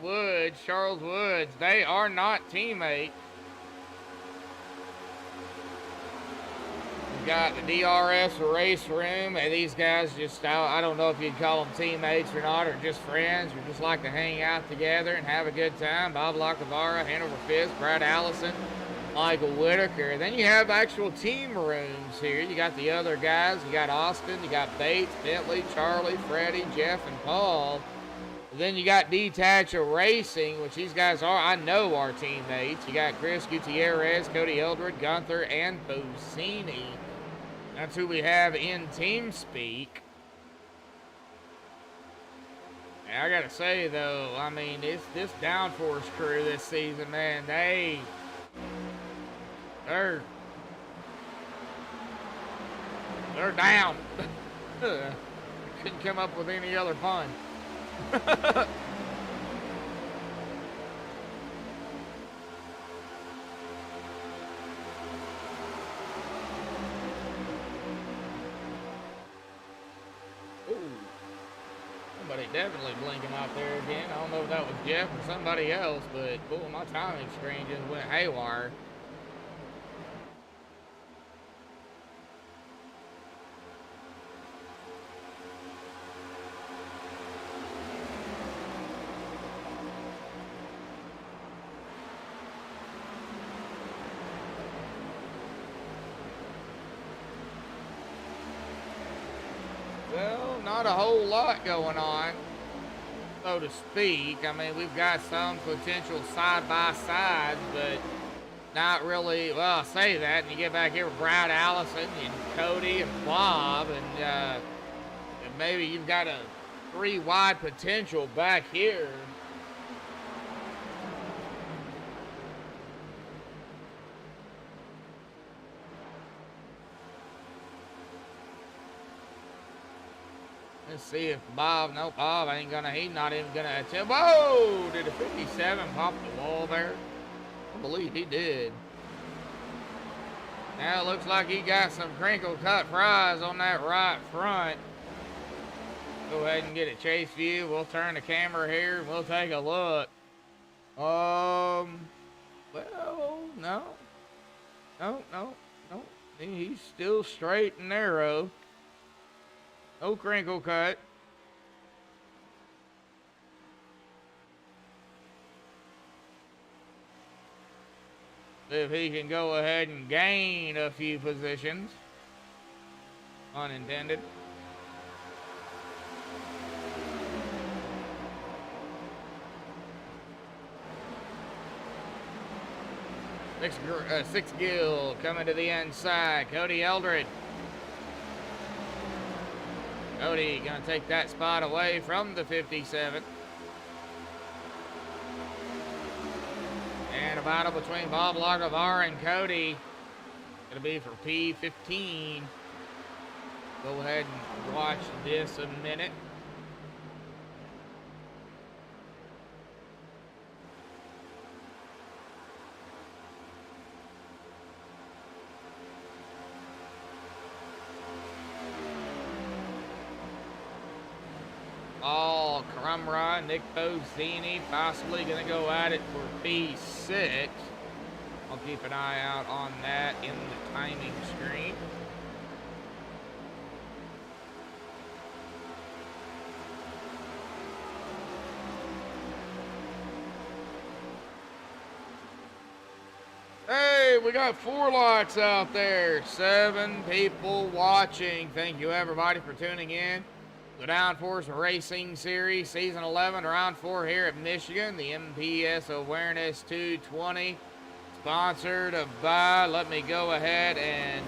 Woods, they are not teammates. We've got the DRS race room, and these guys just, I don't know if you'd call them teammates or not, or just friends, or just like to hang out together and have a good time. Bob Locavara, Hanover Fisk, Brad Allison, Michael Whitaker. Then you have actual team rooms here. You got the other guys. You got Austin, you got Bates, Bentley, Charlie, Freddie, Jeff, and Paul. Then you got Detacher Racing, which these guys are, I know, our teammates. You got Chris Gutierrez, Cody Eldred, Gunther, and Bosini. That's who we have in TeamSpeak. And I gotta say, though, I mean, this Downforce crew this season, man, they're down. Couldn't come up with any other pun. Ooh, somebody definitely blinking out there again. I don't know if that was Jeff or somebody else, but boy, my timing screen just went haywire. Well, not a whole lot going on, so to speak. I mean, we've got some potential side-by-sides, but not really. Well, I say that, and you get back here with Brad Allison and Cody and Bob, and maybe you've got a 3-wide potential back here. Let's see if Bob, no, Bob ain't gonna, he's not even gonna attempt. Whoa! Did a 57 pop the wall there? I believe he did. Now it looks like he got some crinkle cut fries on that right front. Go ahead and get a chase view. We'll turn the camera here and we'll take a look. Well, no. No. He's still straight and narrow. No crinkle cut. See if he can go ahead and gain a few positions. Unintended. Six Gill coming to the inside. Cody Eldred. Cody gonna take that spot away from the 57. And a battle between Bob Lagavara and Cody. Gonna be for P15. Go ahead and watch this a minute. All Crumrod, Nick Bosini, possibly going to go at it for P6. I'll keep an eye out on that in the timing screen. Hey, we got 4 lights out there. 7 people watching. Thank you, everybody, for tuning in. The Downforce Racing Series, Season 11, Round 4 here at Michigan. The MPS Awareness 220, sponsored by, let me go ahead and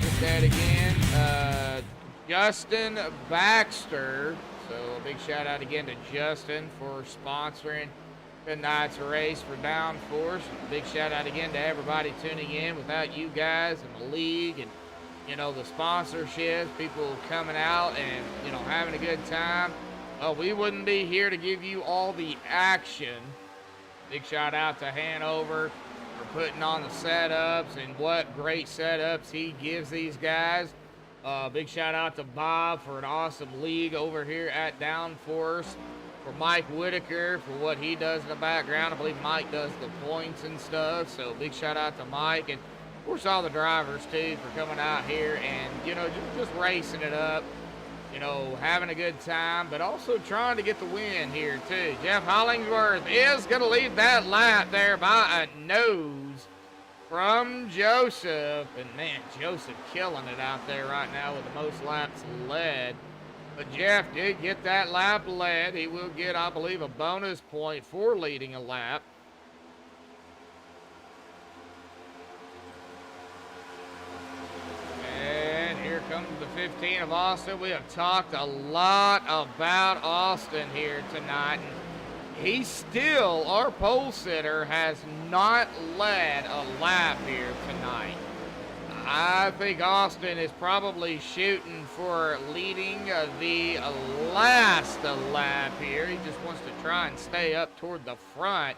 get that again, Justin Baxter. So a big shout out again to Justin for sponsoring tonight's race for Downforce. Big shout out again to everybody tuning in. Without you guys and the league and the sponsorships, people coming out and, having a good time, we wouldn't be here to give you all the action. Big shout out to Hanover for putting on the setups, and what great setups he gives these guys. Big shout out to Bob for an awesome league over here at Downforce. For Mike Whitaker for what he does in the background. I believe Mike does the points and stuff. So big shout out to Mike. And Of course, all the drivers, too, for coming out here and, you know, just racing it up. You know, having a good time, but also trying to get the win here, too. Jeff Hollingsworth is going to lead that lap there by a nose from Joseph. And, man, Joseph killing it out there right now with the most laps led. But Jeff did get that lap led. He will get, I believe, a bonus point for leading a lap. And here comes the 15 of Austin. We have talked a lot about Austin here tonight. And he still, our pole sitter, has not led a lap here tonight. I think Austin is probably shooting for leading the last lap here. He just wants to try and stay up toward the front.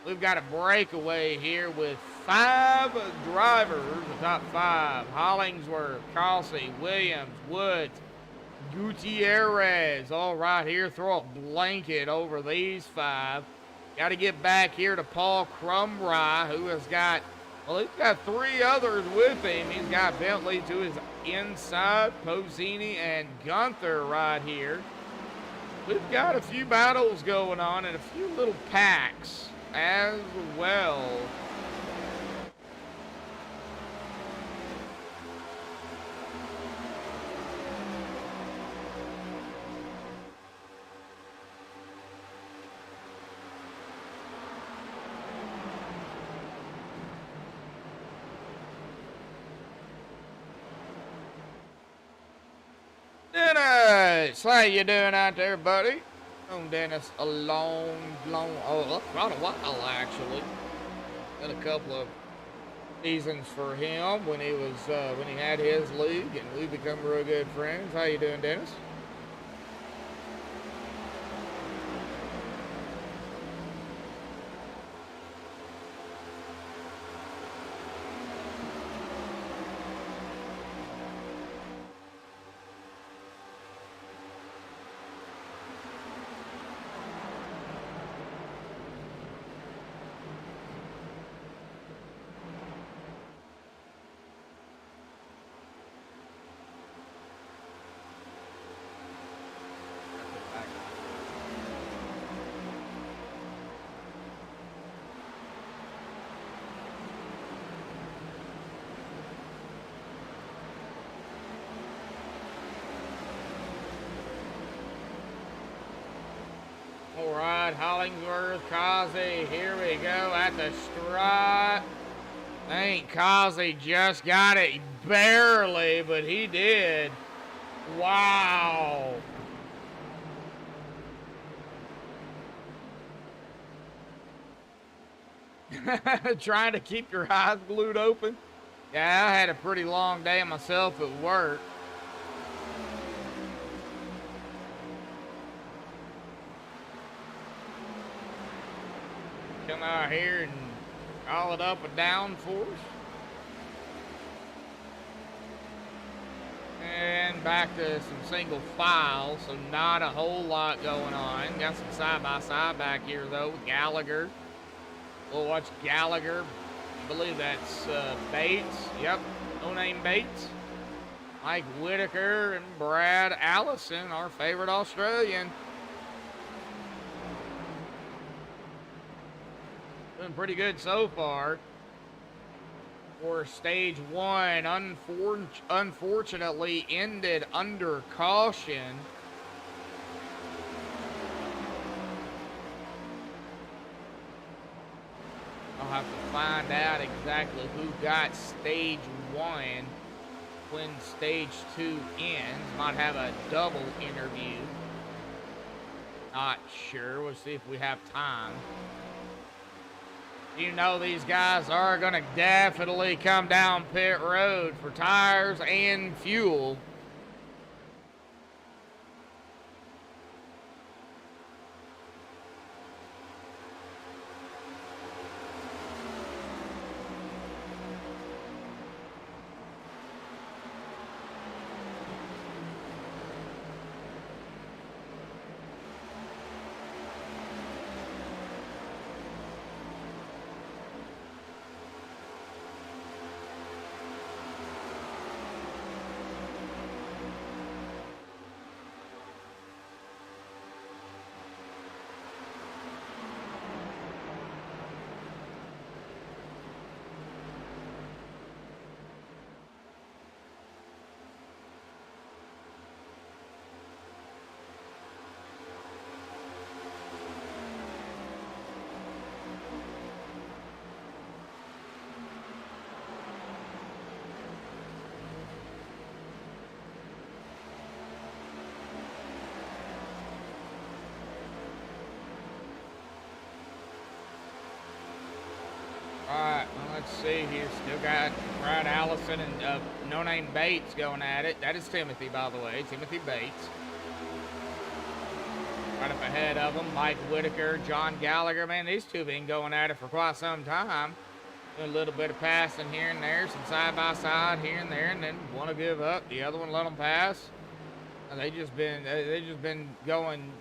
We've got a breakaway here with 5 drivers, the top 5. Hollingsworth, Carsey, Williams, Woods, Gutierrez. All right here, throw a blanket over these 5. Got to get back here to Paul Crumry, who has got, well, he's got 3 others with him. He's got Bentley to his inside, Posini and Gunther right here. We've got a few battles going on and a few little packs as well. Dennis, how you doing out there, buddy? Known Dennis a long, quite a while actually. Had a couple of seasons for him when he was when he had his league, and we become real good friends. How you doing, Dennis? All right, Hollingsworth, Causey, here we go at the strut. I think Causey just got it barely, but he did. Wow. Trying to keep your eyes glued open. Yeah, I had a pretty long day myself at work. Come out here and call it up a downforce. And back to some single file, so not a whole lot going on. Got some side-by-side back here, though, with Gallagher. We'll watch Gallagher. I believe that's Bates. Yep, no-name Bates. Mike Whitaker and Brad Allison, our favorite Australian. Doing pretty good so far for stage 1. Unfortunately ended under caution. I'll have to find out exactly who got stage 1 when stage 2 ends. Might have a double interview. Not sure. We'll see if we have time. You know these guys are going to definitely come down pit road for tires and fuel. All right, well, let's see here. Still got Brad Allison and No Name Bates going at it. That is Timothy, by the way. Timothy Bates. Right up ahead of them, Mike Whitaker, John Gallagher. Man, these two have been going at it for quite some time. A little bit of passing here and there, some side by side here and there, and then one to give up. The other one let them pass. And they just been going.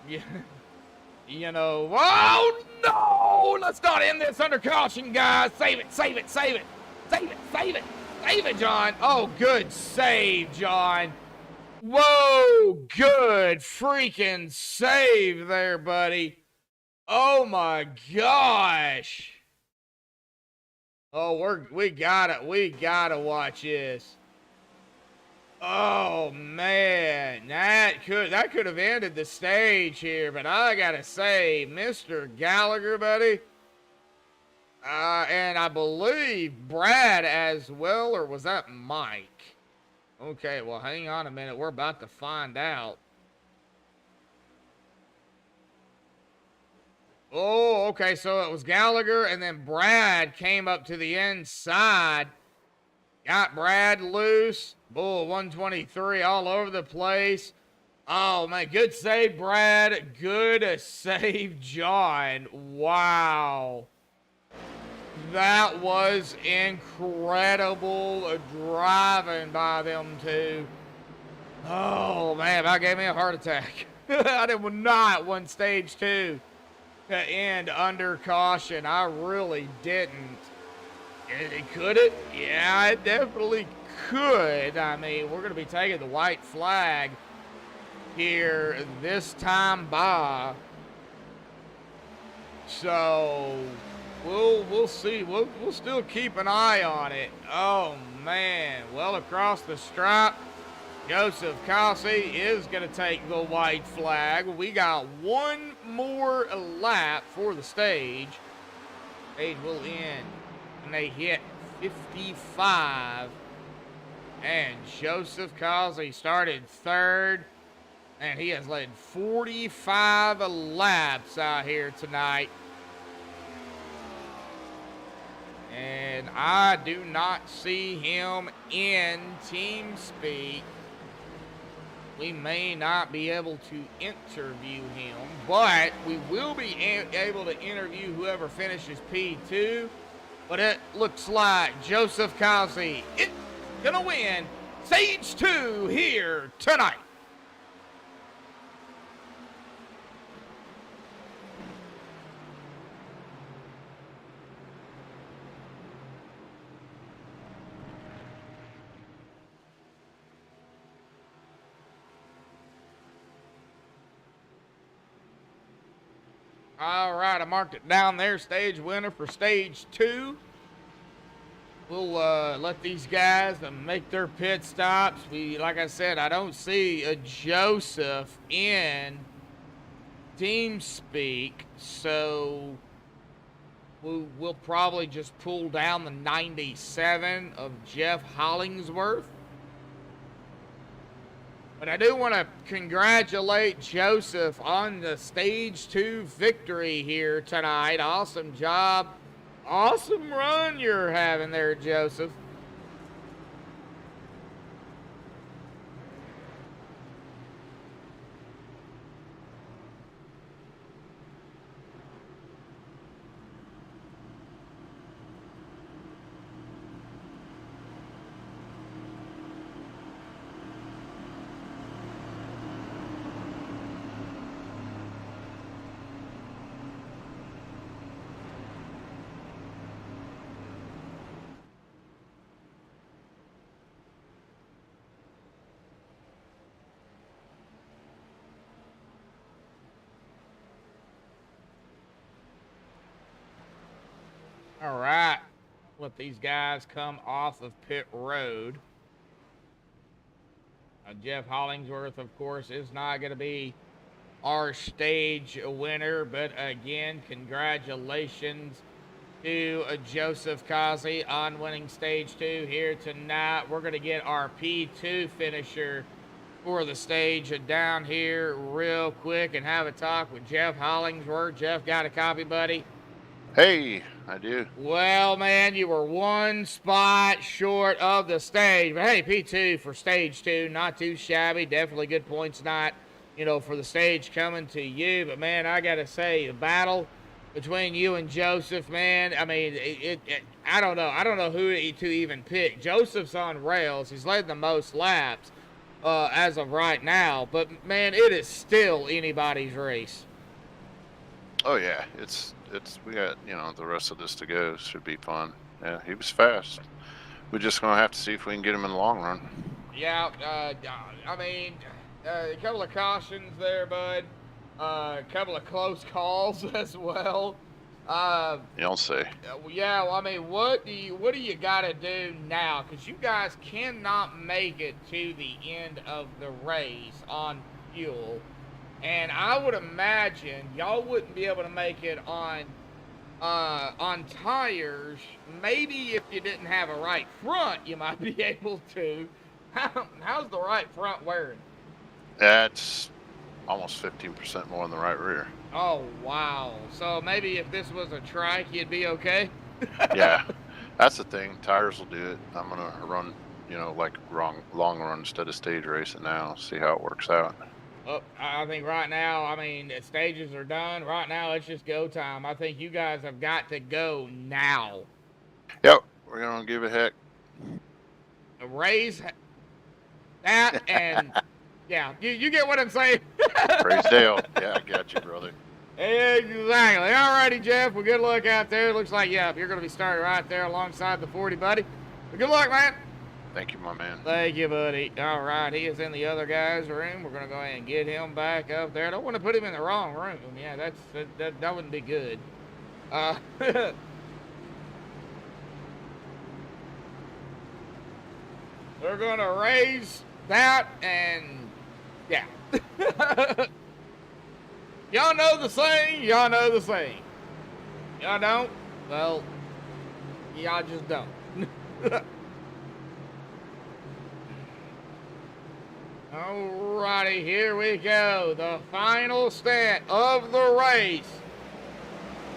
You know, oh no! Let's not end this under caution, guys. Save it, save it, save it, save it, save it, save it, John. Oh, good save, John. Whoa, good freaking save there, buddy. Oh my gosh. Oh, we gotta watch this. Oh man, that could have ended the stage here, but I gotta say, Mr. Gallagher, buddy, and I believe Brad as well, or was that Mike? Okay, well, hang on a minute, we're about to find out. Oh, okay, so it was Gallagher, and then Brad came up to the inside. Got Brad loose. Bull 123 all over the place. Oh, man. Good save, Brad. Good save, John. Wow. That was incredible driving by them two. Oh, man. That gave me a heart attack. I did not want stage 2 to end under caution. I really didn't. Could it? Yeah, it definitely could. I mean, we're going to be taking the white flag here this time by. So, we'll see. We'll still keep an eye on it. Oh, man. Well, across the stripe, Joseph Kelsey is going to take the white flag. We got one more lap for the stage. Stage will end. And they hit 55, and Joseph Causey started third, and he has led 45 laps out here tonight, and I do not see him in TeamSpeak. We may not be able to interview him, but we will be able to interview whoever finishes P2. But it looks like Joseph Causey is going to win stage 2 here tonight. All right, I marked it down there. Stage winner for stage 2. We'll let these guys make their pit stops. Like I said, I don't see a Joseph in TeamSpeak, so we'll probably just pull down the 97 of Jeff Hollingsworth. But I do want to congratulate Joseph on the stage 2 victory here tonight. Awesome job. Awesome run you're having there, Joseph. All right, let these guys come off of pit road. Jeff Hollingsworth, of course, is not going to be our stage winner, but again, congratulations to Joseph Causey on winning stage 2 here tonight. We're going to get our P2 finisher for the stage down here real quick and have a talk with Jeff Hollingsworth. Jeff, got a copy, buddy? Hey, I do. Well, man, you were one spot short of the stage. But hey, P2 for stage 2, not too shabby. Definitely good points tonight, for the stage coming to you. But, man, I got to say, the battle between you and Joseph, man, I mean, I don't know. I don't know who to even pick. Joseph's on rails. He's led the most laps as of right now. But, man, it is still anybody's race. Oh yeah, it's we got the rest of this to go. Should be fun. Yeah, he was fast. We're just gonna have to see if we can get him in the long run. Yeah, I mean, a couple of cautions there, bud. A couple of close calls as well. You don't say. Yeah, well, I mean, what do you got to do now? Because you guys cannot make it to the end of the race on fuel. And I would imagine y'all wouldn't be able to make it on tires. Maybe if you didn't have a right front, you might be able to. How's the right front wearing? That's almost 15% more than the right rear. Oh, wow. So maybe if this was a trike, you'd be okay? Yeah, that's the thing. Tires will do it. I'm going to run, like long run instead of stage racing now. See how it works out. Oh, I think right now, I mean, the stages are done. Right now, it's just go time. I think you guys have got to go now. Yep, we're going to give it a heck. Raise that and, yeah, you get what I'm saying? Praise Dale. Yeah, I got you, brother. Exactly. All righty, Jeff. Well, good luck out there. Looks like, yeah, you're going to be starting right there alongside the 40, buddy. But good luck, man. Thank you, my man. Thank you, buddy. All right, he is in the other guy's room. We're going to go ahead and get him back up there. I don't want to put him in the wrong room. Yeah, that wouldn't be good. We're going to raise that and, yeah. Y'all know the saying. Y'all know the saying. Y'all don't? Well, y'all just don't. Alrighty, here we go. The final stint of the race.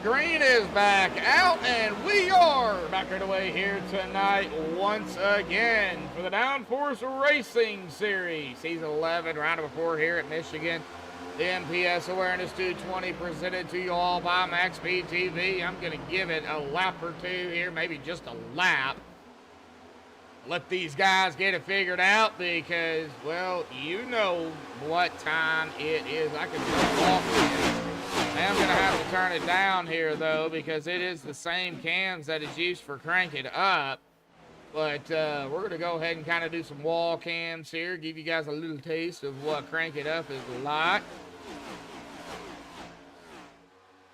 Green is back out, and we are back away here tonight once again for the Downforce Racing Series. Season 11, round of 4 here at Michigan. The MPS Awareness 220 presented to you all by MaxspeedTV. I'm going to give it a lap or two here, maybe just a lap. Let these guys get it figured out because, well, you know what time it is. I can just walk in. I'm going to have to turn it down here, though, because it is the same cams that is used for Crank It Up. But we're going to go ahead and kind of do some wall cams here, give you guys a little taste of what Crank It Up is like.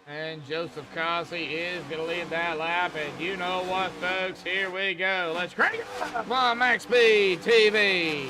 And Joseph Cossey is going to lead that lap. And you know what, folks? Here we go. Let's crank it up on MaxspeedTV.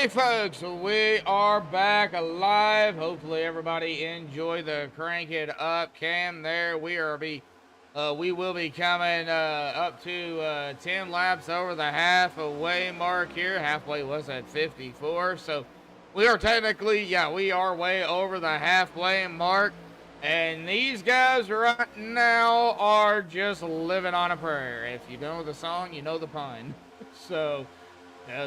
Alrighty, folks, we are back alive. Hopefully everybody enjoy the crank it up cam there. We will be coming up to 10 laps over the halfway mark here. Halfway was at 54, so we are technically, we are way over the halfway mark. And these guys right now are just living on a prayer. If you know the song, you know the pun. So,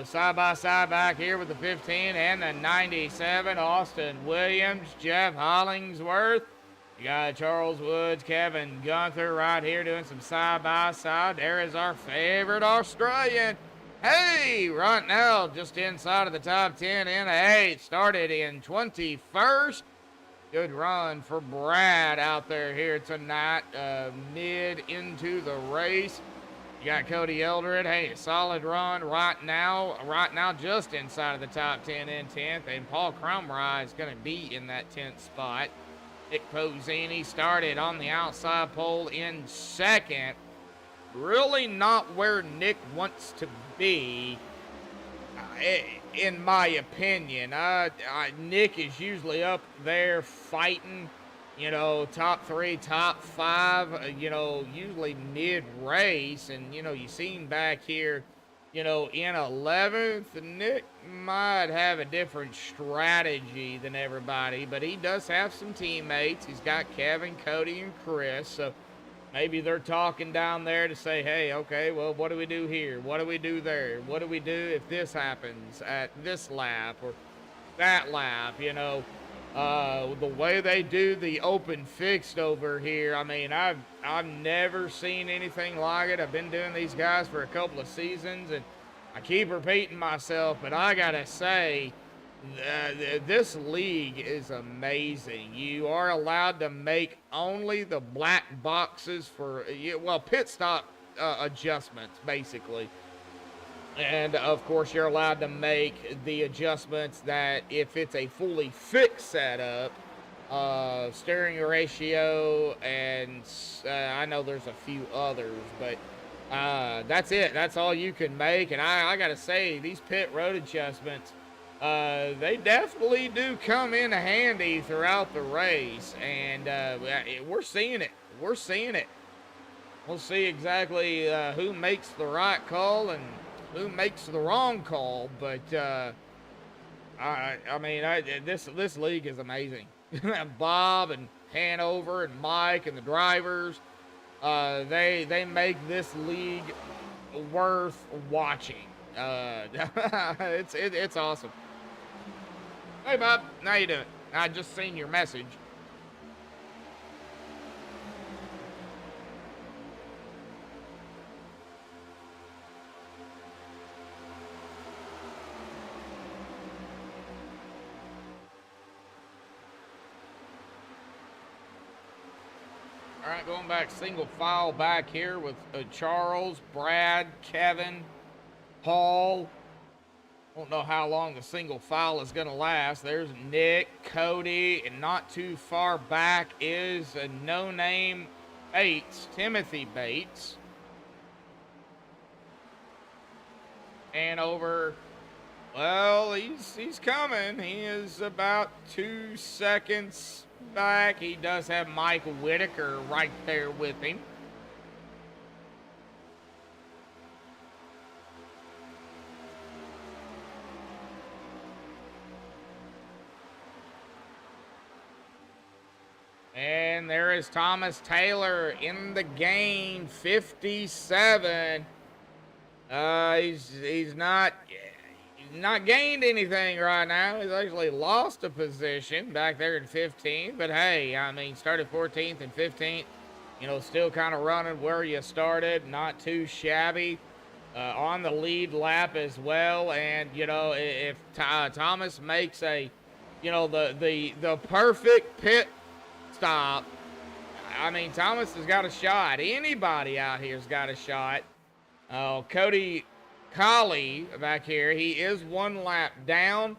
side by side back here with the 15 and the 97, Austin Williams, Jeff Hollingsworth. You got Charles Woods, Kevin Gunther right here doing some side by side. There is our favorite Australian. Hey, right now just inside of the top 10 in the 8. Started in 21st. Good run for Brad out there here tonight, mid into the race. You got Cody Eldred. Hey, solid run right now just inside of the top 10 in 10th. And Paul Crumry is going to be in that 10th spot. Nick Pozzini started on the outside pole in 2nd. Really not where Nick wants to be, in my opinion. Nick is usually up there fighting, top 3, top 5, usually mid-race. And, you see him back here, in 11th. Nick might have a different strategy than everybody, but he does have some teammates. He's got Kevin, Cody, and Chris, so maybe they're talking down there to say, hey, okay, well, what do we do here? What do we do there? What do we do if this happens at this lap or that lap? The way they do the open fixed over here, I mean, I've never seen anything like it. I've been doing these guys for a couple of seasons, and I keep repeating myself, but I gotta say, this league is amazing. You are allowed to make only the black boxes for, pit stop adjustments, basically. And, of course, you're allowed to make the adjustments that if it's a fully fixed setup, steering ratio, and I know there's a few others, but that's it. That's all you can make. And I got to say, these pit road adjustments, they definitely do come in handy throughout the race. And we're seeing it. We're seeing it. We'll see exactly who makes the right call and who makes the wrong call, but this league is amazing. Bob and Hanover and Mike and the drivers, they make this league worth watching. It's awesome. Hey Bob, how you doing? I just seen your message. All right, going back single file back here with Charles, Brad, Kevin, Paul. Don't know how long the single file is going to last. There's Nick, Cody, and not too far back is a no-name Bates, Timothy Bates. And over, well, he's coming. He is about 2 seconds back. He does have Mike Whitaker right there with him. And there is Thomas Taylor in the gain, 57. He's not gained anything right now. He's actually lost a position back there in 15th. But hey, I mean, started 14th and 15th. Still kind of running where you started. Not too shabby. On the lead lap as well. And, if Thomas makes a, the perfect pit stop, I mean, Thomas has got a shot. Anybody out here's got a shot. Cody Colley back here, he is 1 lap down.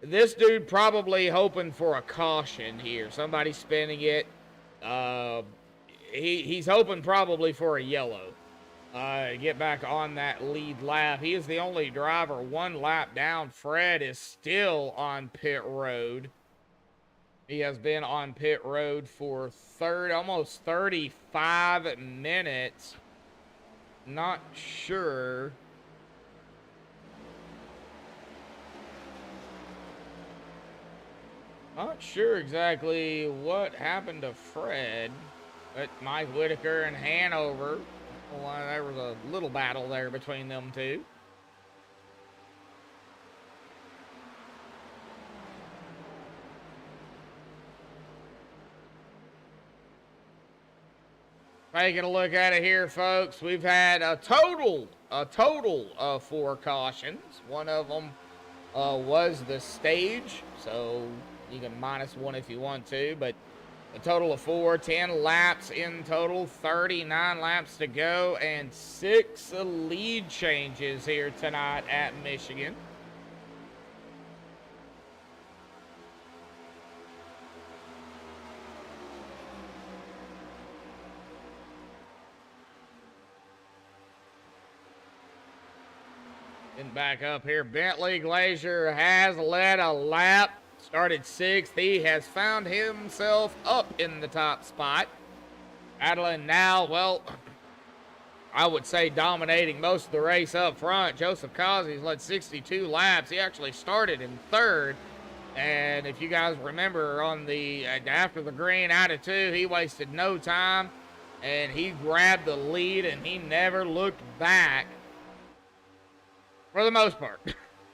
This dude probably hoping for a caution here. Somebody spinning it. He's hoping probably for a yellow. get back on that lead lap. He is the only driver 1 lap down. Fred is still on pit road. He has been on pit road for almost 35 minutes. Not sure. Not sure exactly what happened to Fred, but Mike Whitaker and Hanover, well, there was a little battle there between them two. Taking a look at it here, folks, we've had a total of 4 cautions. One of them was the stage, so you can -1 if you want to, but a total of 4, 10 laps in total, 39 laps to go, and 6 lead changes here tonight at Michigan. And back up here, Bentley Glazier has led a lap. Started 6th. He has found himself up in the top spot. Battling now, well, I would say dominating most of the race up front. Joseph Cosby's led 62 laps. He actually started in 3rd. And if you guys remember on the after the green out of 2, he wasted no time. And he grabbed the lead and he never looked back for the most part.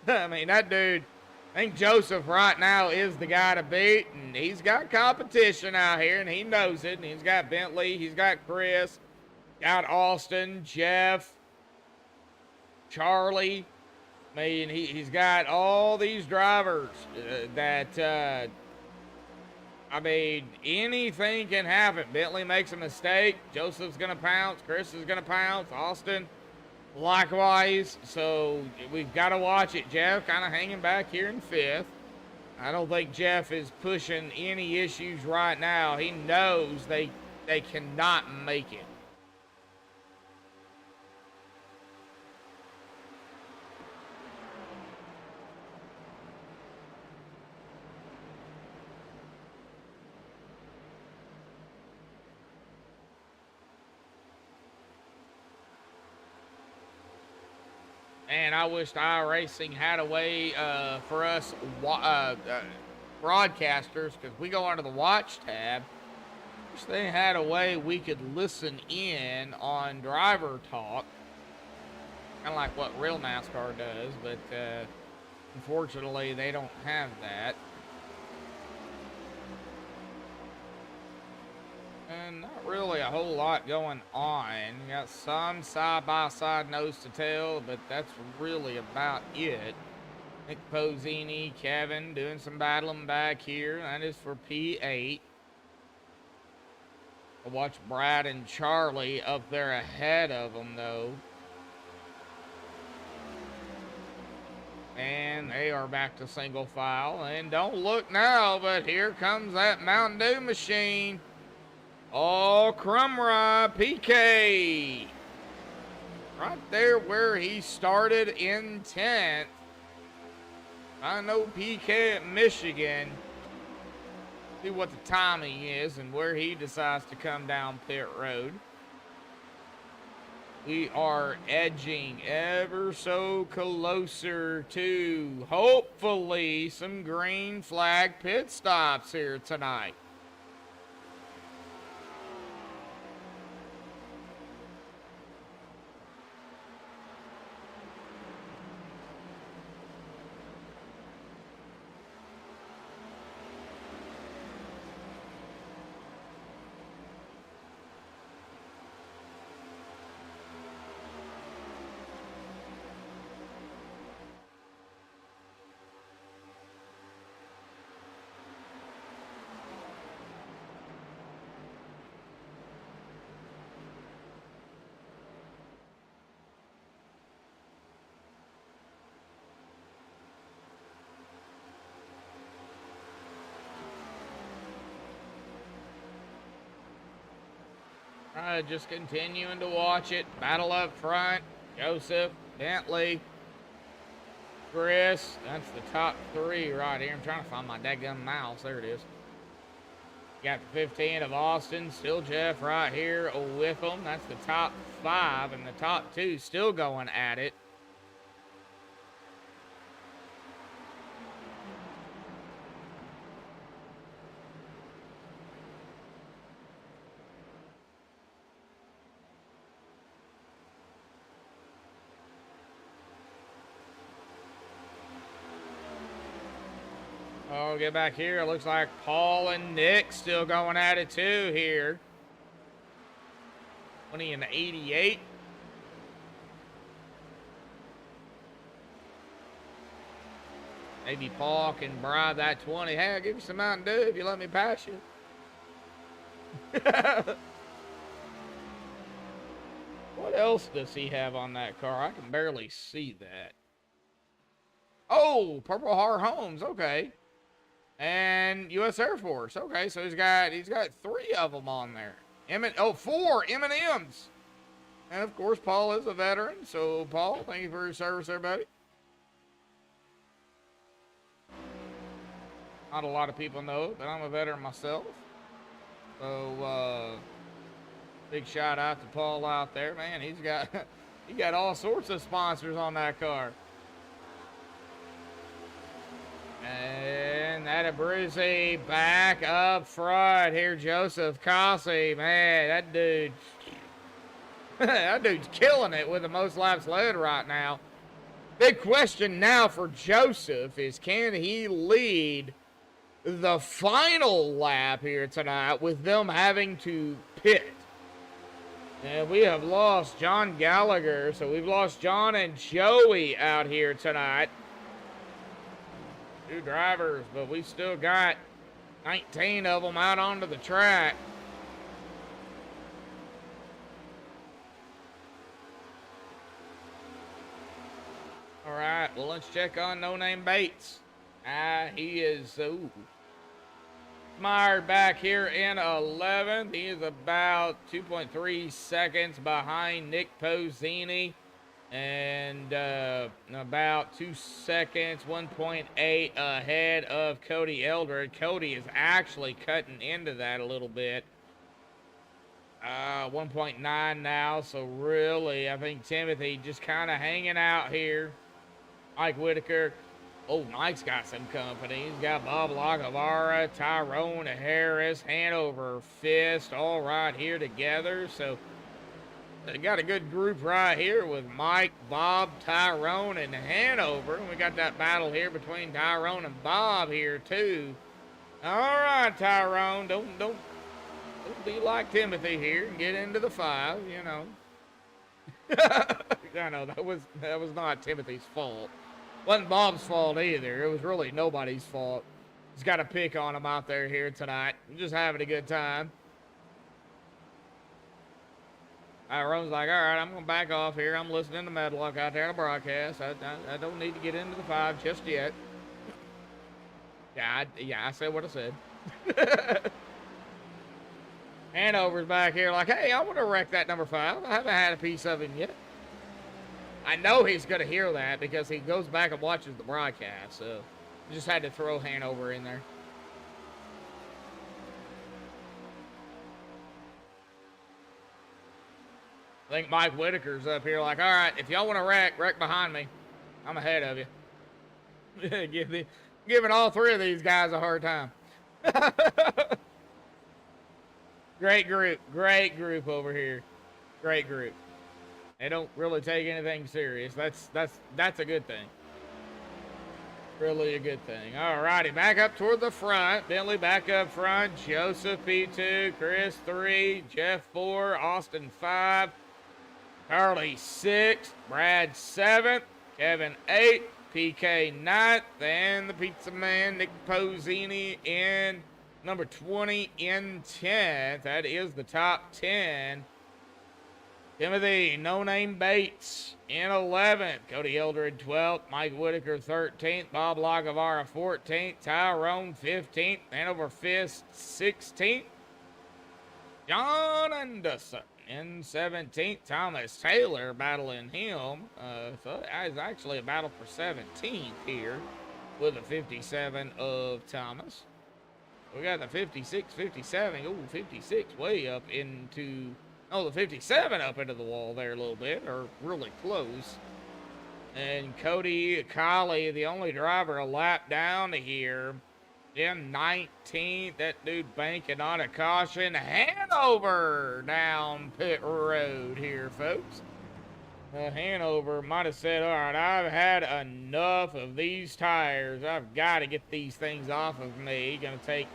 I mean, that dude, I think Joseph right now is the guy to beat, and he's got competition out here, and he knows it. And he's got Bentley, he's got Chris, got Austin, Jeff, Charlie. I mean, he's got all these drivers that, I mean, anything can happen. Bentley makes a mistake, Joseph's going to pounce, Chris is going to pounce, Austin likewise, so we've got to watch it. Jeff kind of hanging back here in 5th. I don't think Jeff is pushing any issues right now. He knows they cannot make it. And I wished iRacing had a way for us broadcasters, because we go under the watch tab. Wish they had a way we could listen in on driver talk, kind of like what Real NASCAR does, but unfortunately they don't have that. And not really a whole lot going on. You got some side-by-side nose-to-tail, but that's really about it. Nick Pozzini, Kevin doing some battling back here. That is for P8. I'll watch Brad and Charlie up there ahead of them, though. And they are back to single file. And don't look now, but here comes that Mountain Dew machine. Oh, Crumrye, PK. Right there where he started in 10th. I know PK at Michigan. See what the timing is and where he decides to come down pit road. We are edging ever so closer to hopefully some green flag pit stops here tonight. Just continuing to watch it. Battle up front. Joseph, Bentley, Chris. That's the top 3 right here. I'm trying to find my daggum mouse. There it is. Got the 15 of Austin. Still Jeff right here with them. That's the top 5. And the top 2 still going at it. Oh, get back here. It looks like Paul and Nick still going at it too here. 20 and 88. Maybe Paul can bribe that 20. Hey, I'll give you some Mountain Dew if you let me pass you. What else does he have on that car? I can barely see that. Oh, Purple Heart Homes. Okay. And U.S. Air Force. Okay, so he's got 3 of them on there. 4 M&Ms. And of course, Paul is a veteran. So Paul, thank you for your service there, buddy. Not a lot of people know it, but I'm a veteran myself. So big shout out to Paul out there, man. He got all sorts of sponsors on that car. And that Abruzzi back up front here. Joseph Cossey, man, that dude, that dude's killing it with the most laps led right now. Big question now for Joseph is, can he lead the final lap here tonight with them having to pit? And we have lost John Gallagher, so we've lost John and Joey out here tonight. 2 drivers, but we still got 19 of them out onto the track. All right, well, let's check on No Name Bates. He is mired back here in 11th. He is about 2.3 seconds behind Nick Pozzini. And about 2 seconds, 1.8 ahead of Cody Eldred. Cody is actually cutting into that a little bit. 1.9 now, so really, I think Timothy just kind of hanging out here. Mike Whitaker. Oh, Mike's got some company. He's got Bob Lagavara, Tyrone Harris, Hanover Fist, all right here together. So they got a good group right here with Mike, Bob, Tyrone, and Hanover. And we got that battle here between Tyrone and Bob here too. All right, Tyrone, don't be like Timothy here and get into the 5, you know. I know that was not Timothy's fault. Wasn't Bob's fault either. It was really nobody's fault. He's got a pick on him out there here tonight. We're just having a good time. Tyrone's like, all right, I'm going to back off here. I'm listening to Medlock out there on the broadcast. I don't need to get into the 5 just yet. Yeah, I said what I said. Hanover's back here like, hey, I want to wreck that number 5. I haven't had a piece of him yet. I know he's going to hear that because he goes back and watches the broadcast. So I just had to throw Hanover in there. I think Mike Whitaker's up here like, all right, if y'all want to wreck behind me. I'm ahead of you. Giving all 3 of these guys a hard time. Great group over here. Great group. They don't really take anything serious. That's a good thing. Really a good thing. All righty, back up toward the front. Bentley back up front. Joseph P2, Chris 3, Jeff 4, Austin 5, Charlie 6, Brad 7, Kevin 8, PK 9th, and the pizza man Nick Pozzini in number 20 in 10th. That is the top 10. Timothy No Name Bates in 11th. Cody Eldred 12th. Mike Whitaker 13th. Bob Lagavara 14th. Tyrone 15th. Hanover Fist 16th. John Anderson in 17th. Thomas Taylor battling him. So it's actually a battle for 17th here with the 57 of Thomas. We got the 56, 57. Ooh, 56 way up into... Oh, the 57 up into the wall there a little bit, or really close. And Cody Colley, the only driver a lap down here, in 19th. That dude banking on a caution. Hanover down pit road here, folks. Hanover might have said, all right, I've had enough of these tires. I've got to get these things off of me. Gonna take,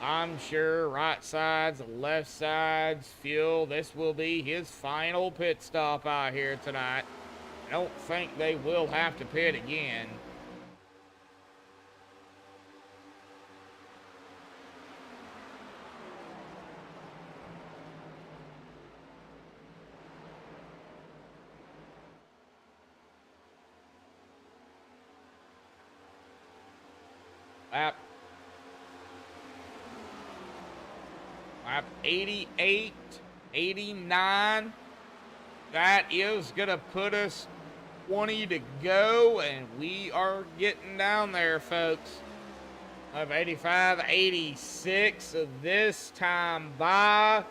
I'm sure, right sides, left sides, fuel. This will be his final pit stop out here tonight. I don't think they will have to pit again. Lap 88, 89. That is going to put us 20 to go, and we are getting down there, folks. Lap 85, 86 so this time by.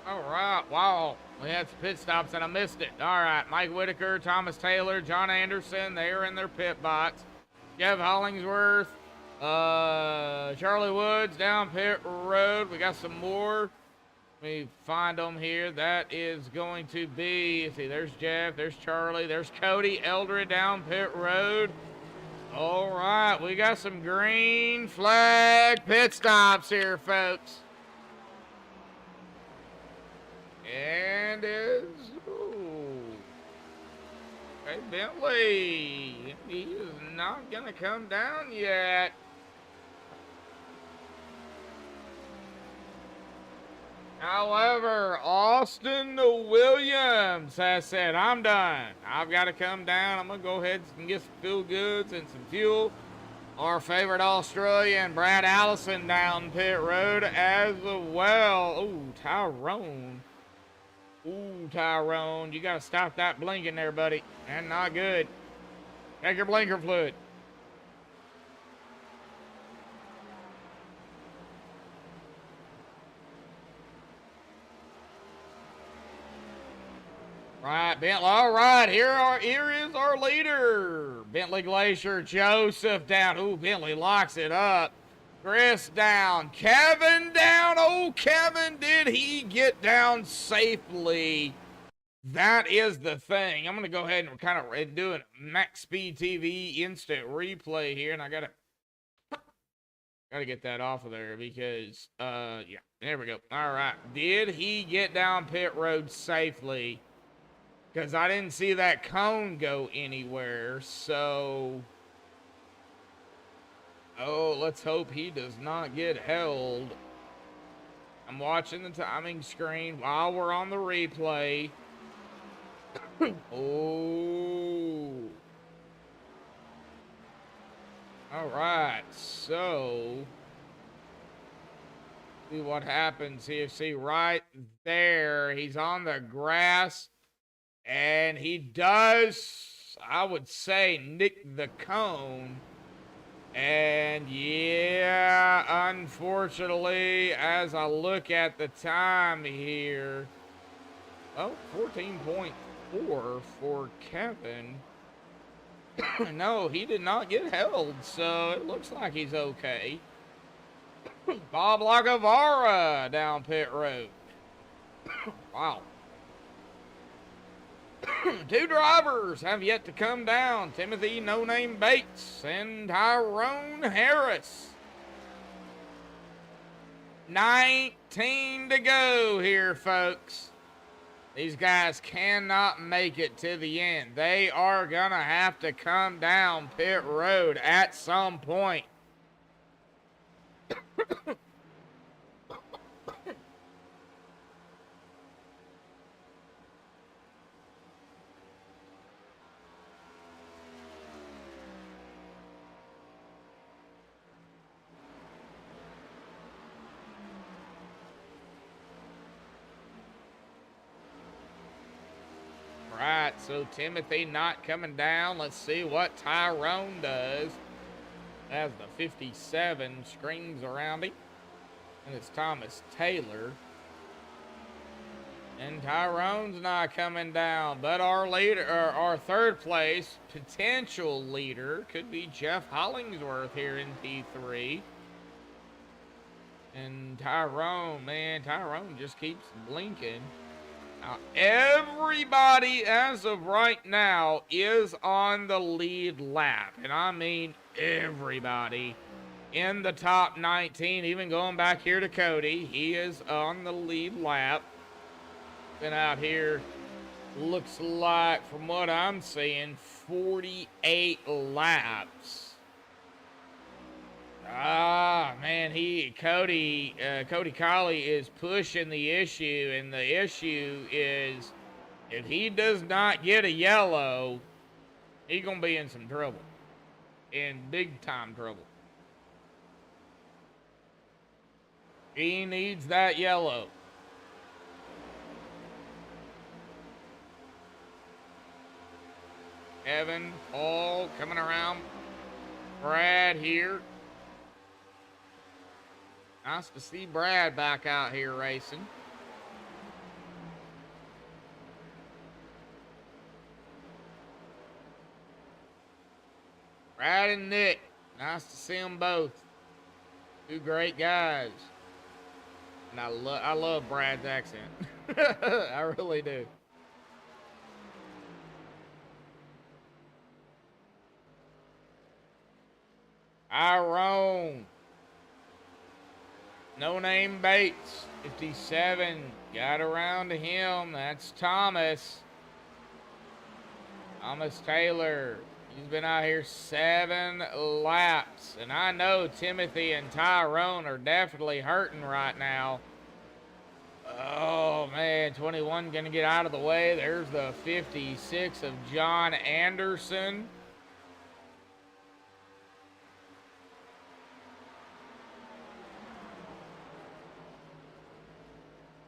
All right, wow, we had some pit stops and I missed it. All right, Mike Whitaker, Thomas Taylor, John Anderson, they are in their pit box. Jeff Hollingsworth, Charlie Woods down pit road. We got some more. Let me find them here. That is going to be, let's see, there's Jeff, there's Charlie, there's Cody Eldred down pit road. All right, we got some green flag pit stops here, folks. And is, okay, Bentley, he is not gonna come down yet. However, Austin Williams has said, I'm done. I've got to come down. I'm gonna go ahead and get some fuel goods and some fuel. Our favorite Australian, Brad Allison, down pit road as well. Ooh, Tyrone. Ooh, Tyrone, you gotta stop that blinking there, buddy. And not good. Take your blinker fluid. Right, Bentley. All right, here is our leader. Bentley Glacier, Joseph down. Ooh, Bentley locks it up. Chris down. Kevin down. Oh, Kevin, did he get down safely? That is the thing. I'm going to go ahead and kind of do a MaxspeedTV instant replay here, and I got to get that off of there because, yeah, there we go. All right. Did he get down pit road safely? Because I didn't see that cone go anywhere, so... Oh, let's hope he does not get held. I'm watching the timing screen while we're on the replay. Oh. All right, so... see what happens here. See, right there, he's on the grass. And he does, I would say, nick the cone. And yeah, unfortunately, as I look at the time here, oh, 14.4 for Kevin. No, he did not get held, so it looks like he's okay. Bob Lagavara down pit road. Wow. Two drivers have yet to come down. Timothy No Name Bates and Tyrone Harris. 19 to go here, folks. These guys cannot make it to the end. They are going to have to come down pit road at some point. Right, so Timothy not coming down. Let's see what Tyrone does. As the 57 screams around him. And it's Thomas Taylor. And Tyrone's not coming down. But our leader, or our third place potential leader could be Jeff Hollingsworth here in P3. And Tyrone, man, Tyrone just keeps blinking. Now, everybody as of right now is on the lead lap. And I mean everybody in the top 19, even going back here to Cody. He is on the lead lap. Been out here, looks like, from what I'm seeing, 48 laps. Ah, man, Cody Colley is pushing the issue, and the issue is if he does not get a yellow, he's going to be in some trouble, in big time trouble. He needs that yellow. Evan, Paul coming around. Brad here. Nice to see Brad back out here racing. Brad and Nick. Nice to see them both. Two great guys. And I love Brad's accent. I really do. Tyrone. No Name Bates, 57, got around to him. That's Thomas. Thomas Taylor. He's been out here 7 laps. And I know Timothy and Tyrone are definitely hurting right now. Oh, man, 21 going to get out of the way. There's the 56 of John Anderson.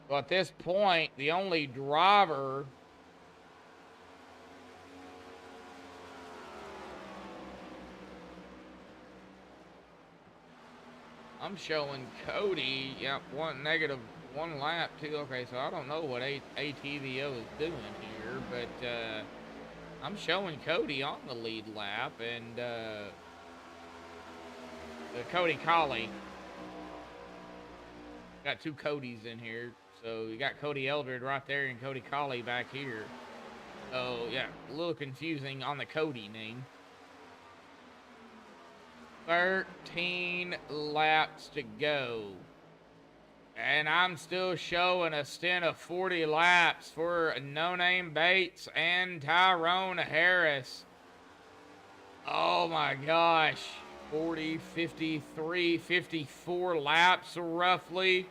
Well, at this point, the only driver I'm showing Cody, yep, -1 lap too. Okay, so I don't know what ATVO is doing here, but I'm showing Cody on the lead lap, and Cody Colley. Got two Codys in here. So you got Cody Eldred right there and Cody Colley back here. So yeah, a little confusing on the Cody name. 13 laps to go. And I'm still showing a stint of 40 laps for No Name Bates and Tyrone Harris. Oh my gosh. 40, 53, 54 laps roughly.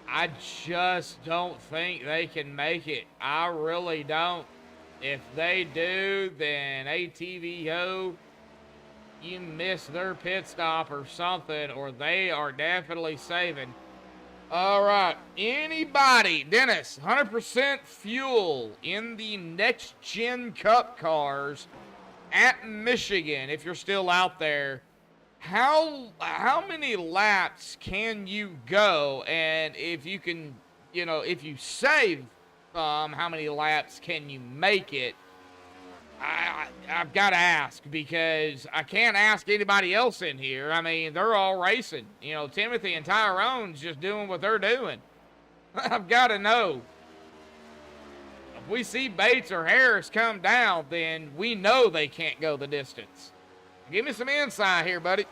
I just don't think they can make it. I really don't. If they do, then ATVO, you miss their pit stop or something, or they are definitely saving. All right, anybody, Dennis, 100% fuel in the Next Gen Cup cars at Michigan, if you're still out there. How many laps can you go? And if you can, if you save how many laps can you make it? I've got to ask, because I can't ask anybody else in here. I mean, they're all racing. Timothy and Tyrone's just doing what they're doing. I've got to know. If we see Bates or Harris come down, then we know they can't go the distance. Give me some insight here, buddy.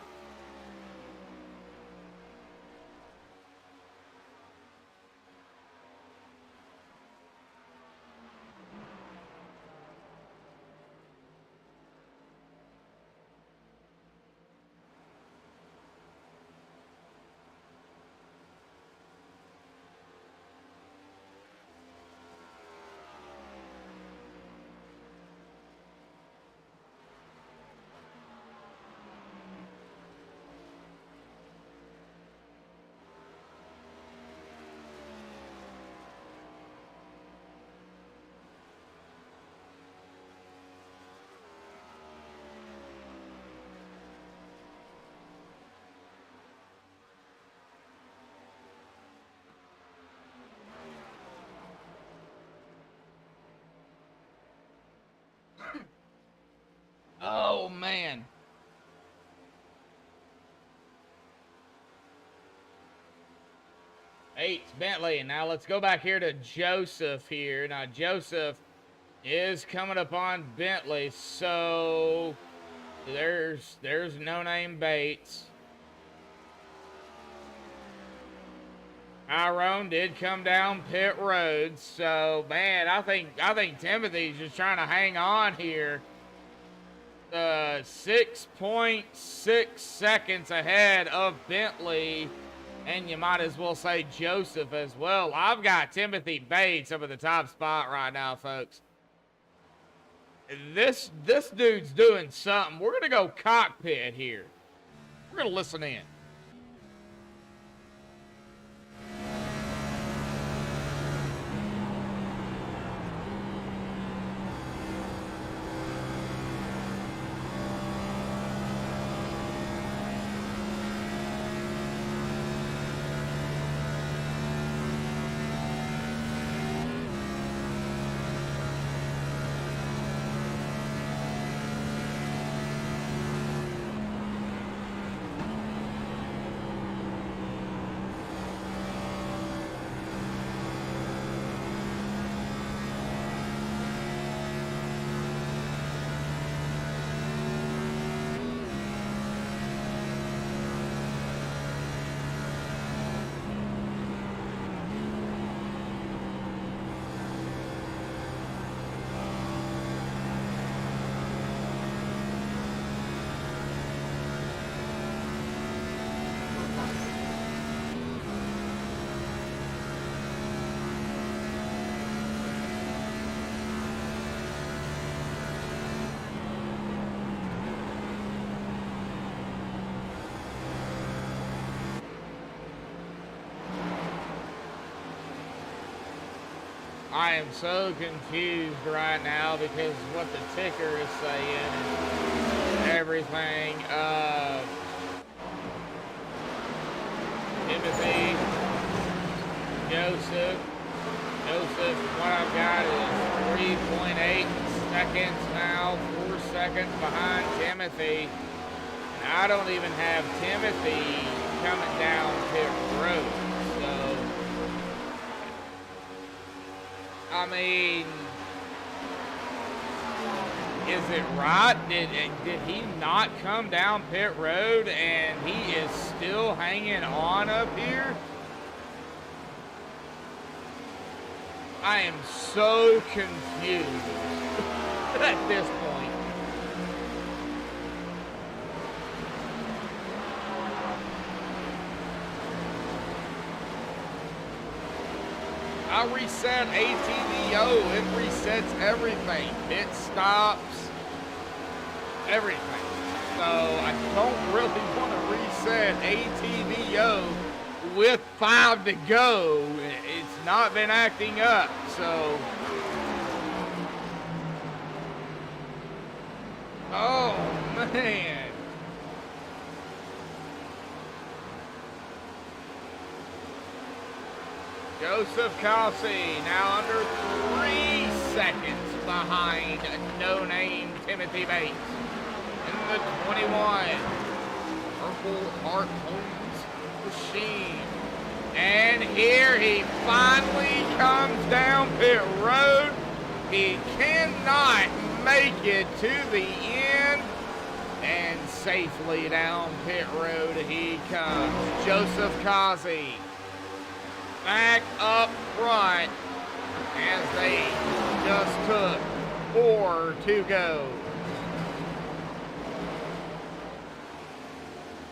Oh, man. Eight, Bentley. Now let's go back here to Joseph here. Now, Joseph is coming up on Bentley, so there's no-name Bates. Tyrone did come down pit road, so, man, I think Timothy's just trying to hang on here. 6.6 seconds ahead of Bentley, and you might as well say Joseph as well. I've got Timothy Bates up at the top spot right now, folks. This dude's doing something. We're gonna go cockpit here. We're gonna listen in. I am so confused right now because what the ticker is saying and everything. Timothy, Joseph, what I've got is 3.8 seconds now, 4 seconds behind Timothy. And I don't even have Timothy coming down pit road. So, I mean, is it right? Did he not come down pit road and he is still hanging on up here? I am so confused at this point. I reset ATVO, it resets everything. It stops everything. So I don't really want to reset ATVO with 5 to go. It's not been acting up, so. Oh, man. Joseph Kelsey now under 3 seconds behind no-name Timothy Bates. In the 21, Purple Heart Homes Machine. And here he finally comes down pit road. He cannot make it to the end. And safely down pit road he comes. Joseph Kazi back up front as they just took 4 to go.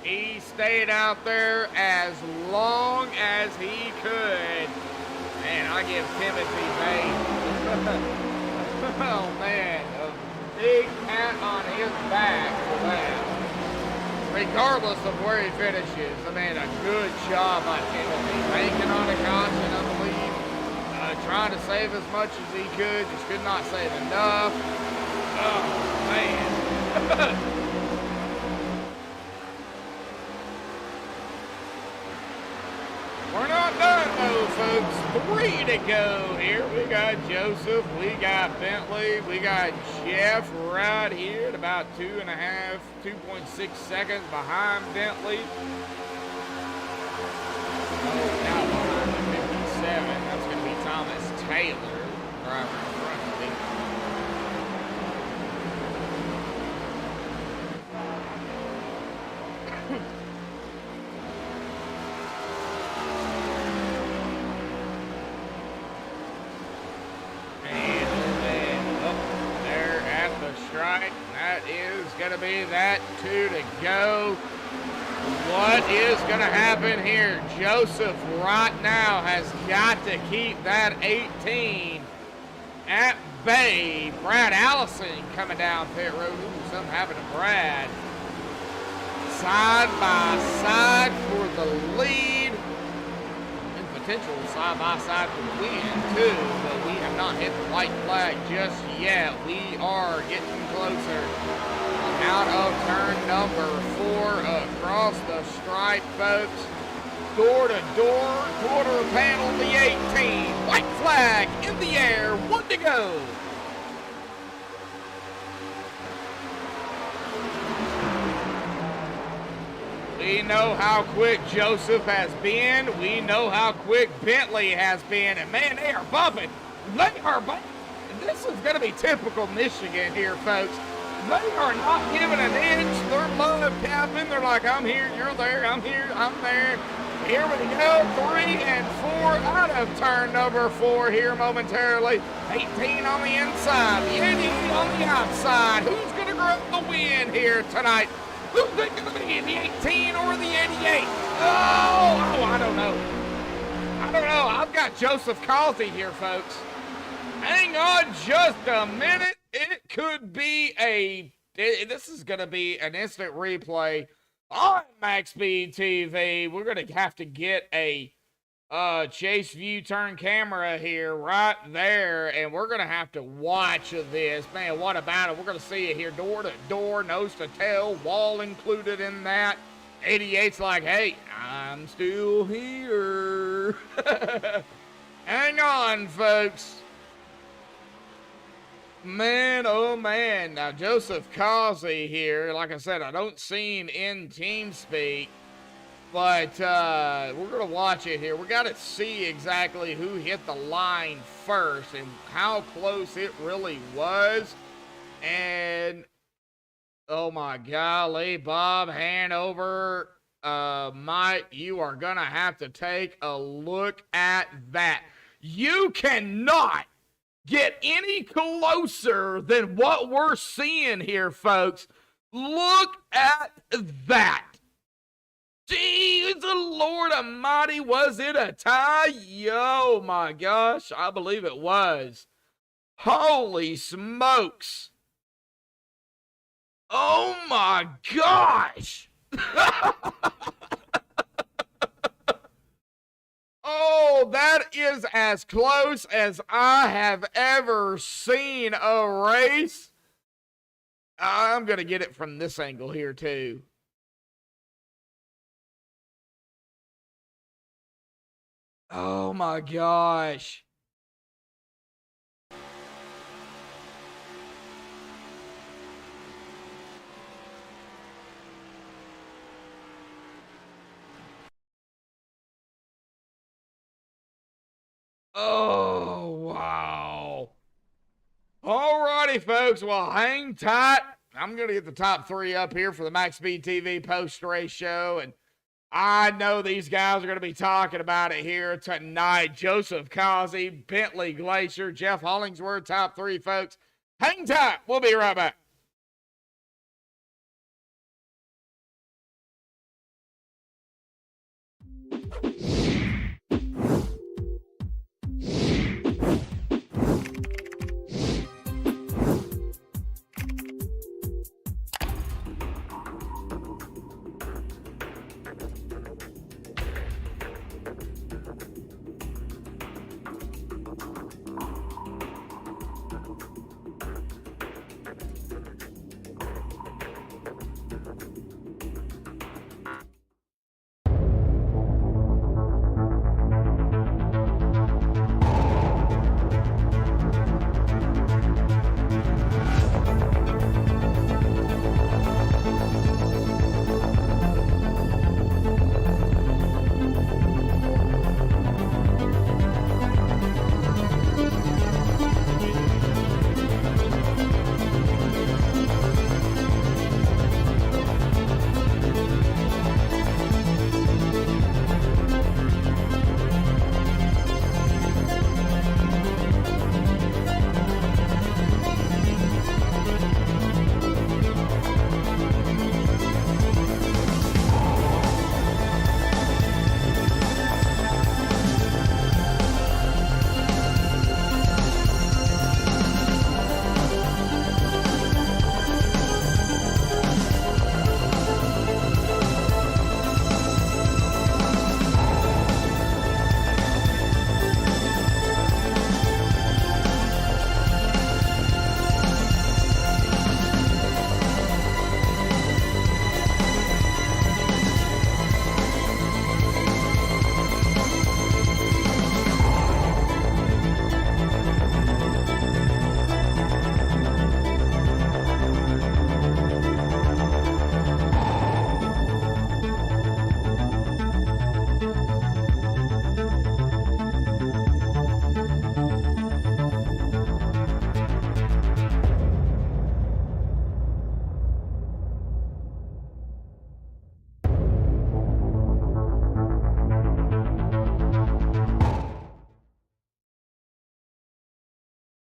He stayed out there as long as he could. And I give Timothy Bates, oh man, a big pat on his back for that. Regardless of where he finishes, I mean, a good job by Timothy. Banking on a caution, I believe. Trying to save as much as he could, just could not save enough. Oh man. We're not done though, folks. 3 to go here. We got Joseph, we got Bentley, we got Jeff right here at about 2.6 seconds behind Bentley. Oh, now behind the 57. That's going to be Thomas Taylor, driver in front of me. Strike. That is going to be that 2 to go. What is going to happen here? Joseph right now has got to keep that 18 at bay. Brad Allison coming down pit road. Ooh, something happened to Brad. Side by side for the lead. And potential side by side for the win too, but we have not hit the white flag just yet. We are getting closer. Out of turn number 4 across the stripe, folks. Door to door, quarter panel the 18. White flag in the air, 1 to go. We know how quick Joseph has been. We know how quick Bentley has been. And man, they are bumping. They are bumping. This is going to be typical Michigan here, folks. They are not giving an inch. They're love tapping. They're like, I'm here, you're there, I'm here, I'm there. Here we go, 3 and 4 out of turn number 4 here momentarily. 18 on the inside, the 88 on the outside. Who's going to grab the win here tonight? Who's it going to be, the 18 or the 88? Oh, I don't know. I don't know. I've got Joseph Causey here, folks. Hang on just a minute. It could be this is going to be an instant replay on MaxspeedTV. We're going to have to get a chase view turn camera here right there, and we're going to have to watch this. Man, what about it? We're going to see it here door to door, nose to tail, wall included in that. 88's like, hey, I'm still here. Hang on, folks. Man, oh man. Now, Joseph Causey here, like I said, I don't see him in TeamSpeak, but we're going to watch it here. We got to see exactly who hit the line first and how close it really was. And, oh my golly, Bob Hanover, Mike, you are going to have to take a look at that. You cannot get any closer than what we're seeing here, folks. Look at that. Jeez, the Lord Almighty, was it a tie? Yo, my gosh, I believe it was. Holy smokes. Oh my gosh. Oh, that is as close as I have ever seen a race. I'm going to get it from this angle here, too. Oh, my gosh. Oh, wow. Alrighty, folks. Well, hang tight. I'm going to get the top 3 up here for the MaxspeedTV post-race show, and I know these guys are going to be talking about it here tonight. Joseph Causey, Bentley Glacier, Jeff Hollingsworth, top 3, folks. Hang tight. We'll be right back.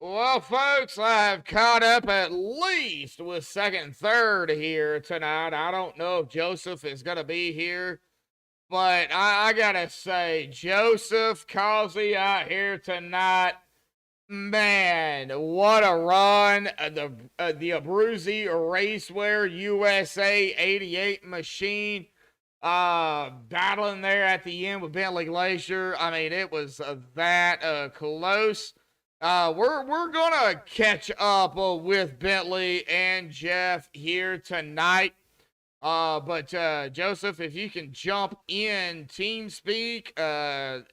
Well, folks, I've caught up at least with second and third here tonight. I don't know if Joseph is going to be here, but I got to say, Joseph Causey out here tonight, man, what a run. The Abruzzi Raceware USA 88 machine battling there at the end with Bentley Glacier. I mean, it was that close. We're gonna catch up with Bentley and Jeff here tonight. But Joseph, if you can jump in TeamSpeak,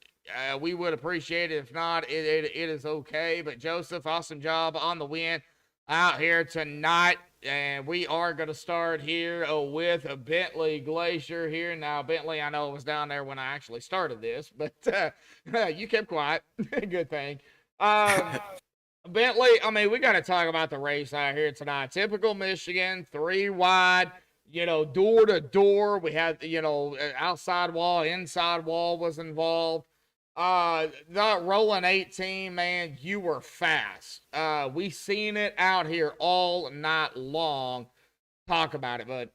we would appreciate it. If not, it is okay. But Joseph, awesome job on the win out here tonight. And we are going to start here with a Bentley Glacier here. Now, Bentley, I know was down there when I actually started this, but you kept quiet. Good thing. Bentley, I mean, we got to talk about the race out here tonight. Typical Michigan, 3 wide, door to door. We had, outside wall, inside wall was involved. That rolling 18, man, you were fast. We seen it out here all night long. Talk about it, bud.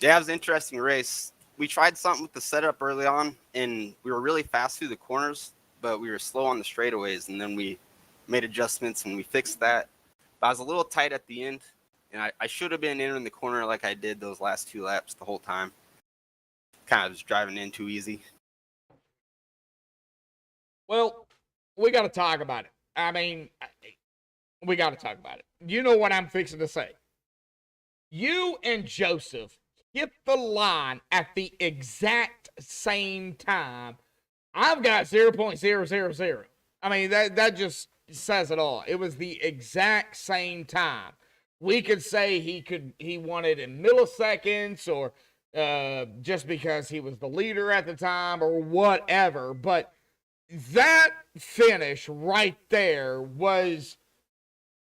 Yeah, it was an interesting race. We tried something with the setup early on, and we were really fast through the corners, but we were slow on the straightaways, and then we made adjustments and we fixed that. But I was a little tight at the end, and I should have been entering the corner like I did those last 2 laps the whole time. Kind of just driving in too easy. Well, we got to talk about it. I mean, we got to talk about it. You know what I'm fixing to say. You and Joseph hit the line at the exact same time. I've got 0.000. I mean, that just says it all. It was the exact same time. We could say he won it in milliseconds or just because he was the leader at the time or whatever. But that finish right there was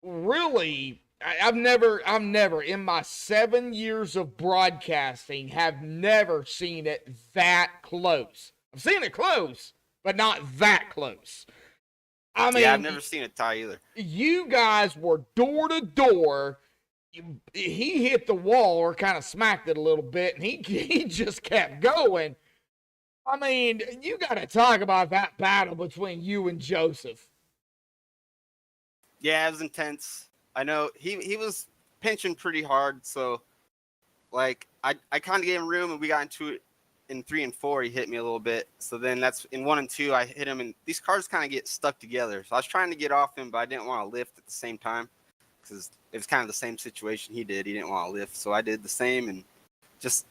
really, I've never in my 7 years of broadcasting have never seen it that close. I've seen it close, but not that close. I mean, Yeah, I've never seen it tie either. You guys were door to door. He hit the wall or kind of smacked it a little bit, and he just kept going. I mean, you got to talk about that battle between you and Joseph. Yeah, it was intense. I know he was pinching pretty hard, so like I kind of gave him room, and we got into it in 3 and 4. He hit me a little bit, so then that's in 1 and 2 I hit him, and these cars kind of get stuck together. So I was trying to get off him, but I didn't want to lift at the same time because it was kind of the same situation he did. He didn't want to lift, so I did the same, and just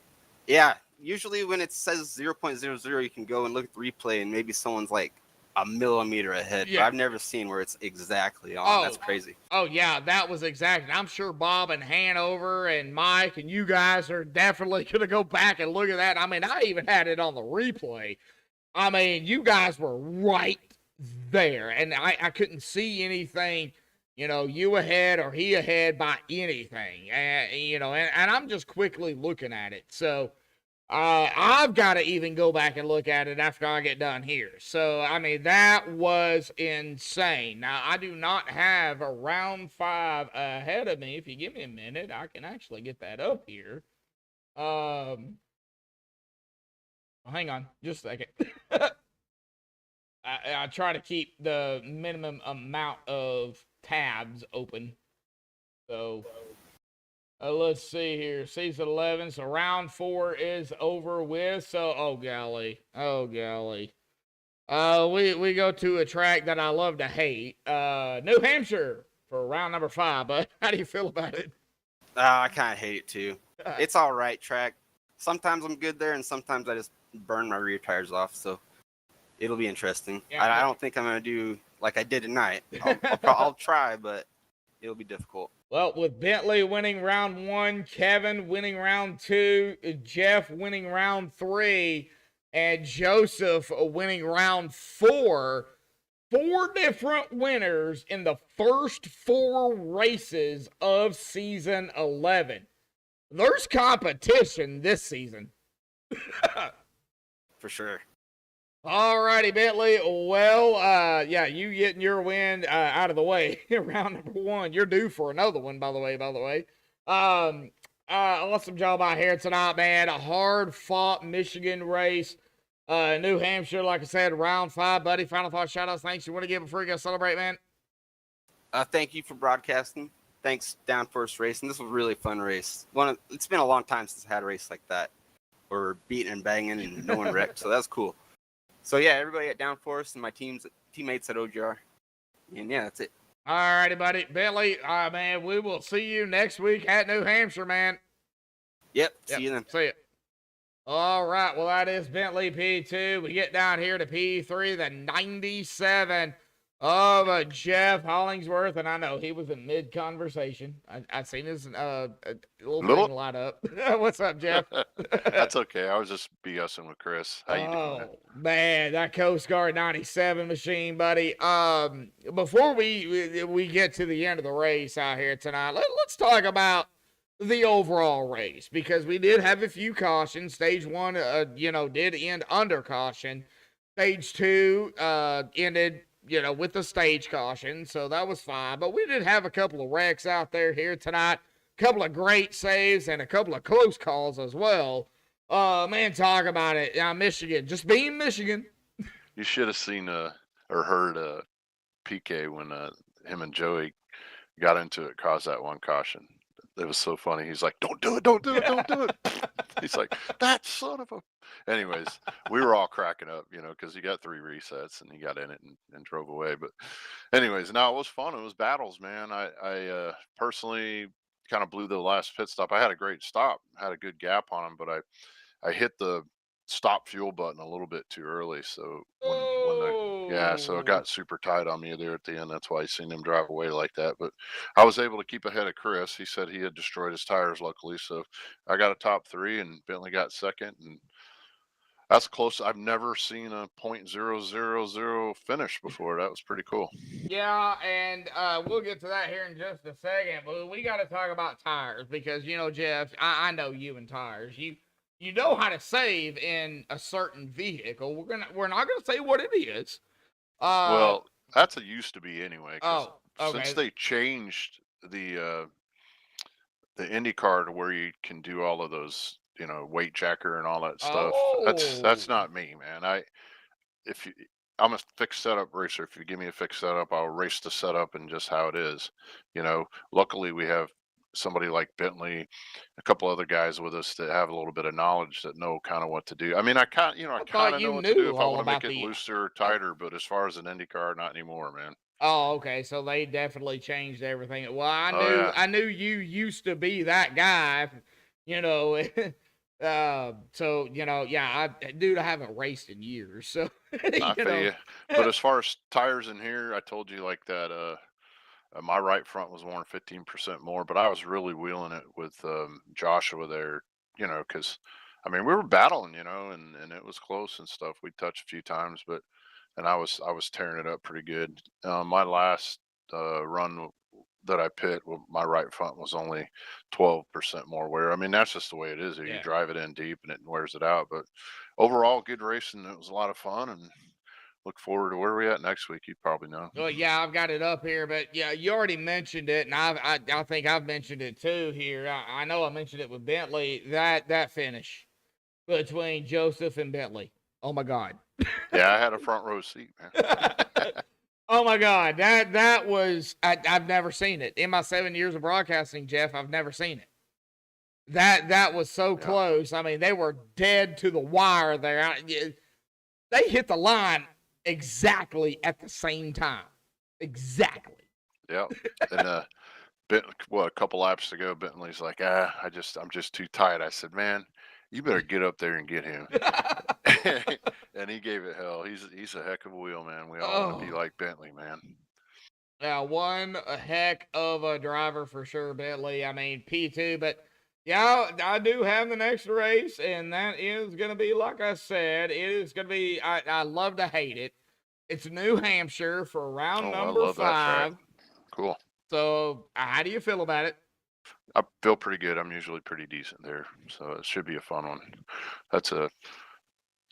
yeah. Usually when it says 0.00, you can go and look at the replay, and maybe someone's like a millimeter ahead. Yeah. But I've never seen where it's exactly on. That's crazy. Oh, yeah, that was exactly. I'm sure Bob and Hanover and Mike and you guys are definitely going to go back and look at that. I mean, I even had it on the replay. I mean, you guys were right there, and I couldn't see anything, you ahead or he ahead by anything, and I'm just quickly looking at it. So, I've got to even go back and look at it after I get done here. So, I mean, that was insane. Now, I do not have a round 5 ahead of me. If you give me a minute, I can actually get that up here. Hang on just a second. I try to keep the minimum amount of tabs open. So... let's see here. Season 11. So round 4 is over with. So, oh golly. We go to a track that I love to hate. New Hampshire for round number 5. But how do you feel about it? I kind of hate it too. It's all right track. Sometimes I'm good there, and sometimes I just burn my rear tires off. So it'll be interesting. Yeah, I don't think I'm gonna do like I did tonight. I'll try, but it'll be difficult. Well, with Bentley winning round 1, Kevin winning round 2, Jeff winning round 3, and Joseph winning round 4, 4 different winners in the first 4 races of season 11. There's competition this season. For sure. All righty, Bentley. Well, yeah, you getting your win out of the way. Round number 1. You're due for another one, by the way. Awesome job out here tonight, man. A hard-fought Michigan race. New Hampshire, like I said, round 5, buddy. Final thoughts, shout-outs, thanks. You want to give before you go celebrate, man? Thank you for broadcasting. Thanks, Downforce Racing. This was a really fun race. It's been a long time since I had a race like that. Where we're beating and banging and no one wrecked, so that's cool. So, yeah, everybody at Downforce and my teammates at OGR. And, yeah, that's it. All righty, buddy. Bentley, man, we will see you next week at New Hampshire, man. Yep. See you then. See you. All right. Well, that is Bentley P2. We get down here to P3, the 97 of Jeff Hollingsworth. And I know he was in mid-conversation. I seen his little thing light up. What's up, Jeff? That's okay. I was just BSing with Chris. How you doing, man? Man, that Coast Guard 97 machine, buddy. Before we get to the end of the race out here tonight, let's talk about the overall race, because we did have a few cautions. Stage 1, did end under caution. Stage 2 ended, with the stage caution, so that was fine. But we did have a couple of wrecks out there here tonight, a couple of great saves, and a couple of close calls as well. Man, talk about it. Michigan, just being Michigan. You should have seen or heard PK when him and Joey got into it, caused that one caution. It was so funny. He's like, don't do it. He's like, that son of a... Anyways, we were all cracking up, because he got 3 resets and he got in it and drove away. But anyways, no, it was fun. It was battles, man. I personally kind of blew the last pit stop. I had a great stop, had a good gap on him, but I hit the stop fuel button a little bit too early. So so it got super tight on me there at the end. That's why I seen him drive away like that. But I was able to keep ahead of Chris. He said he had destroyed his tires, luckily. So I got a top 3 and Bentley got second. And That's close. I've never seen a .000 finish before. That was pretty cool. Yeah, and we'll get to that here in just a second. But we got to talk about tires because you know, Jeff, I know you and tires. You know how to save in a certain vehicle. We're not gonna say what it is. Well, that's a used to be anyway. Because Oh, since okay. they changed the IndyCar to where you can do all of those, weight checker and all that stuff. That's Oh, not me, man. If you I'm a fixed setup racer. If you give me a fixed setup, I'll race the setup and just how it is. Luckily we have somebody like Bentley, a couple other guys with us that have a little bit of knowledge that know kind of what to do. I mean, I I kind thought of you know what to do knew if I all want to make about it the. looser or tighter, but as far as an IndyCar, not anymore, man. Oh, okay. So they definitely changed everything. Well, Oh yeah, I knew you used to be that guy, you know. So yeah, dude, I haven't raced in years, so I you feel know. you. But as far as tires in here, I told you like that. My right front was worn 15% more, but I was really wheeling it with Joshua there, because I mean we were battling, and it was close and stuff. We touched a few times, but and I was tearing it up pretty good. My last run that I pit, my right front was only 12% more wear. I mean that's just the way it is. You Yeah. drive it in deep and it wears it out. But overall, good racing. It was a lot of fun, and look forward to where we at next week. You probably know. Well, yeah, I've got it up here, but yeah, you already mentioned it, and I think I've mentioned it too here. I know I mentioned it with Bentley. That finish between Joseph and Bentley. Oh my God. Yeah, I had a front row seat, man. Oh my God, that was I've never seen it in my 7 years of broadcasting, Jeff. I've never seen it. That was so Yeah. close. I mean, they were dead to the wire there. They hit the line exactly at the same time. Exactly. Yeah. And a couple laps to go, Bentley's like, I'm just too tight. I said, man, you better get up there and get him. And he gave it hell. He's a heck of a wheel, man. We all want to be Oh. like Bentley, man. Yeah, one a heck of a driver for sure, Bentley. I mean, P2, but yeah, I do have the next race, and that is going to be, like I said, it is going to be, I love to hate it. It's New Hampshire for round Oh, I number love that track. 5. Cool. So, how do you feel about it? I feel pretty good. I'm usually pretty decent there, so it should be a fun one. That's a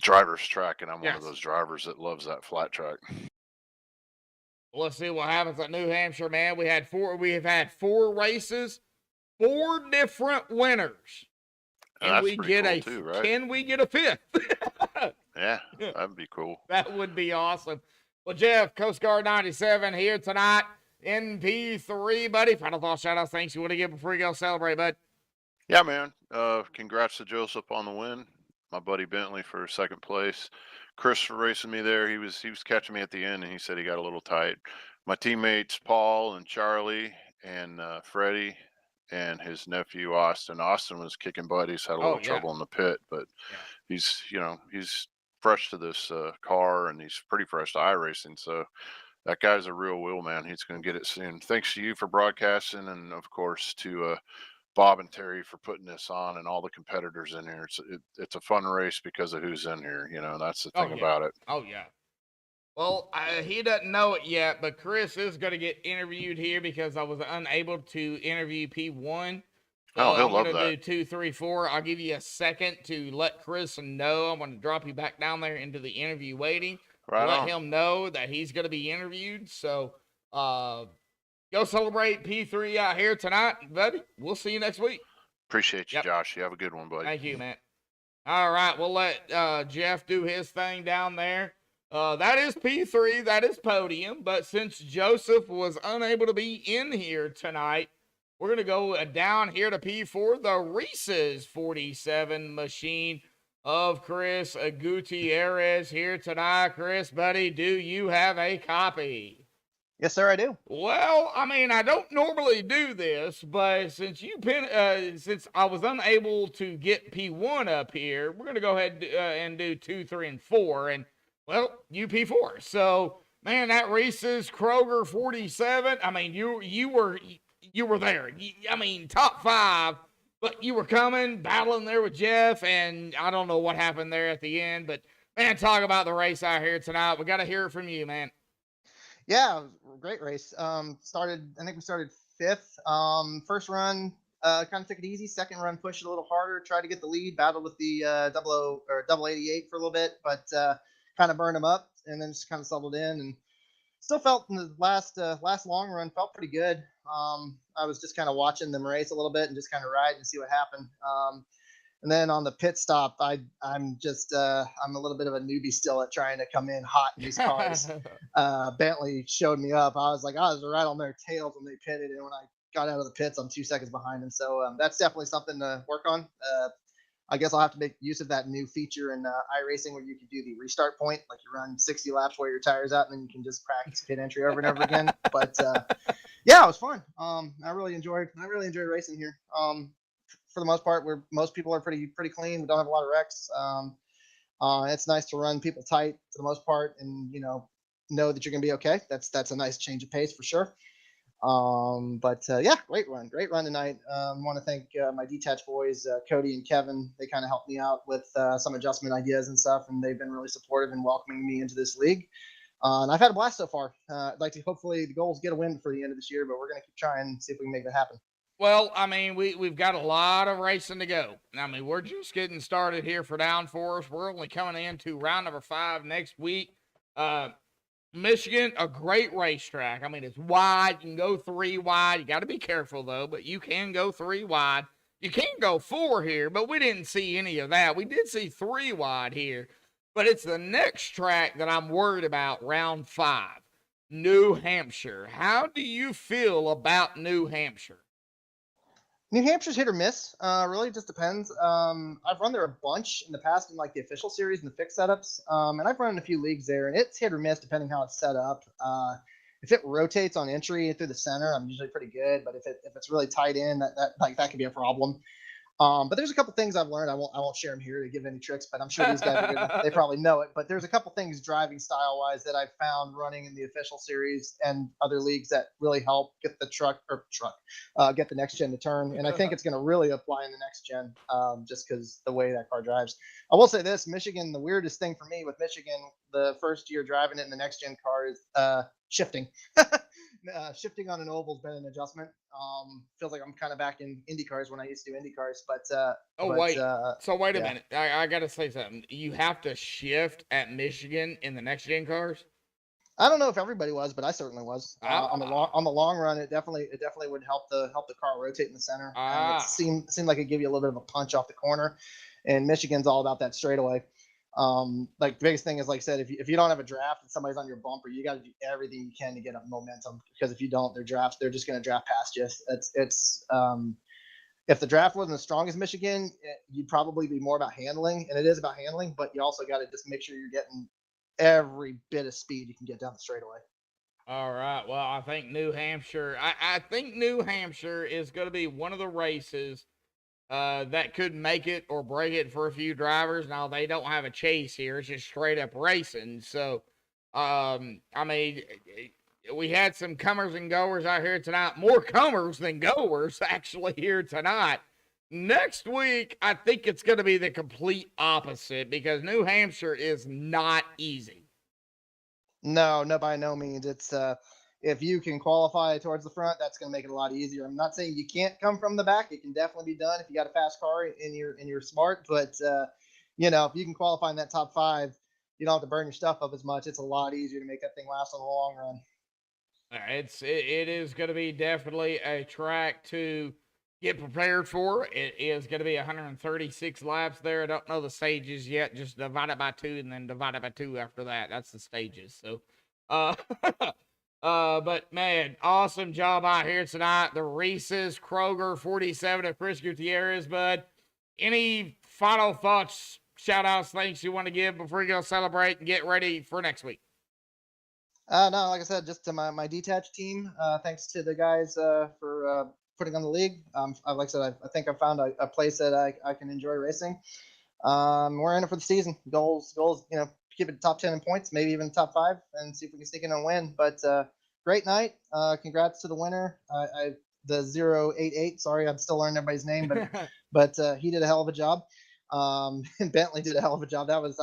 driver's track, and I'm one of Yes. those drivers that loves that flat track. Well, let's see what happens at New Hampshire, man. We have had 4 races, 4 different winners. And Can that's we pretty get cool a too, right? Can we get a 5th? Yeah, that'd be cool. That would be awesome. Well, Jeff, Coast Guard 97 here tonight in P3, buddy. Final thoughts, shout outs, thanks you want to give before you go celebrate, bud. Yeah, man. Congrats to Joseph on the win. My buddy Bentley for second place. Chris for racing me there. He was catching me at the end, and he said he got a little tight. My teammates Paul and Charlie and Freddie and his nephew Austin. Austin was kicking butt. He's had a little trouble in the pit, but Yeah. he's fresh to this car, and he's pretty fresh to iRacing. So that guy's a real wheel man. He's going to get it soon. Thanks to you for broadcasting, and of course to Bob and Terry for putting this on, and all the competitors in here. It's a fun race because of who's in here. That's the thing about it. Oh, yeah. Well, he doesn't know it yet, but Chris is going to get interviewed here because I was unable to interview P1. Oh, he'll I'm love going that. to do 2, 3, 4. I'll give you a second to let Chris know. I'm going to drop you back down there into the interview waiting. Right let on. him know that he's going to be interviewed. So, go celebrate P3 out here tonight, buddy. We'll see you next week. Appreciate you, Yep. Josh. You have a good one, buddy. Thank you, man. All right, we'll let Jeff do his thing down there. That is P3, that is podium. But since Joseph was unable to be in here tonight, we're going to go down here to P4, the Reese's 47 machine of Chris Gutierrez here tonight. Chris, buddy, do you have a copy? Yes, sir, I do. Well, I mean, I don't normally do this, but since since I was unable to get P1 up here, we're gonna go ahead and do 2, 3, and 4, and well, you P4. So, man, that Reese's Kroger 47. I mean, you were there. I mean, top 5 But you were coming, battling there with Jeff, and I don't know what happened there at the end. But, man, talk about the race out here tonight. We got to hear it from you, man. Yeah, it was a great race. I think we started fifth. First run, kind of took it easy. Second run, pushed it a little harder, tried to get the lead, battled with the double 88 for a little bit, but kind of burned them up, and then just kind of settled in, and still felt in the last long run felt pretty good. I was just kind of watching them race a little bit and just kind of ride and see what happened. And then on the pit stop, I'm a little bit of a newbie still at trying to come in hot in these cars. Bentley showed me up. I was right on their tails when they pitted, and when I got out of the pits, I'm 2 seconds behind them. So that's definitely something to work on. I guess I'll have to make use of that new feature in iRacing where you can do the restart point, like you run 60 laps, wear your tires out, and then you can just practice pit entry over and over again. But yeah, it was fun. I really enjoyed racing here. For the most part, most people are pretty clean. We don't have a lot of wrecks. It's nice to run people tight for the most part, and know that you're gonna be okay. That's a nice change of pace for sure. But yeah, great run tonight. Want to thank my detached boys, Cody and Kevin. They kind of helped me out with some adjustment ideas and stuff, and they've been really supportive in welcoming me into this league. And I've had a blast so far. I'd like to hopefully the goal is get a win for the end of this year, but we're gonna keep trying and see if we can make that happen. Well, I mean, we've got a lot of racing to go. I mean, we're just getting started here for Downforce. We're only coming into round number 5 next week. Michigan, a great racetrack. I mean, it's wide. You can go 3 wide. You got to be careful, though, but you can go 3 wide. You can go 4 here, but we didn't see any of that. We did see 3 wide here, but it's the next track that I'm worried about, round 5, New Hampshire. How do you feel about New Hampshire? New Hampshire's hit or miss. Really just depends. I've run there a bunch in the past in like the official series and the fixed setups. And I've run in a few leagues there, and it's hit or miss depending how it's set up. If it rotates on entry through the center, I'm usually pretty good. But if it's really tight in, that could be a problem. But there's a couple things I've learned. I won't share them here to give any tricks, but I'm sure these guys they probably know it. But there's a couple things driving style wise that I've found running in the official series and other leagues that really help get the get the next gen to turn. And I think it's going to really apply in the next gen, just because the way that car drives. I will say this: Michigan. The weirdest thing for me with Michigan, the first year driving it in the next gen car is shifting. Shifting on an oval's been an adjustment. Feels like I'm kind of back in Indy cars when I used to do Indy cars, but wait a yeah. minute. I gotta say something. You have to shift at Michigan in the next gen cars. I don't know if everybody was, but I certainly was. On the long run, it definitely would help the car rotate in the center. And it seemed like it give you a little bit of a punch off the corner. And Michigan's all about that straightaway. Like the biggest thing is, like I said, if you don't have a draft and somebody's on your bumper, you got to do everything you can to get up momentum, because if you don't, they're just going to draft past you. It's if the draft wasn't as strong as Michigan, you'd probably be more about handling, and it is about handling, but you also got to just make sure you're getting every bit of speed you can get down the straightaway. All right. Well, I think New Hampshire. I think New Hampshire is going to be one of the races that could make it or break it for a few drivers. Now, they don't have a chase here. It's just straight up racing. So, I mean, we had some comers and goers out here tonight. More comers than goers, actually, here tonight. Next week, I think it's going to be the complete opposite, because New Hampshire is not easy. No, by no means. It's if you can qualify towards the front, that's going to make it a lot easier. I'm not saying you can't come from the back. It can definitely be done if you got a fast car and you're smart. But if you can qualify in that top 5, you don't have to burn your stuff up as much. It's a lot easier to make that thing last on the long run. It is going to be definitely a track to get prepared for. It is going to be 136 laps there. I don't know the stages yet. Just divide it by 2 and then divide it by 2 after that. That's the stages. So, but man, awesome job out here tonight. The Reese's, Kroger, 47 of Chris Gutierrez. Bud, any final thoughts, shout outs, thanks you want to give before you go celebrate and get ready for next week? No, like I said, just to my detached team. Thanks to the guys for putting on the league. Like I said, I think I found a place that I can enjoy racing. We're in it for the season. Goals, keep it top 10 in points, maybe even top 5, and see if we can sneak in and win. But great night. Congrats to the winner. the 088. Sorry, I'm still learning everybody's name, but he did a hell of a job. And Bentley did a hell of a job. That was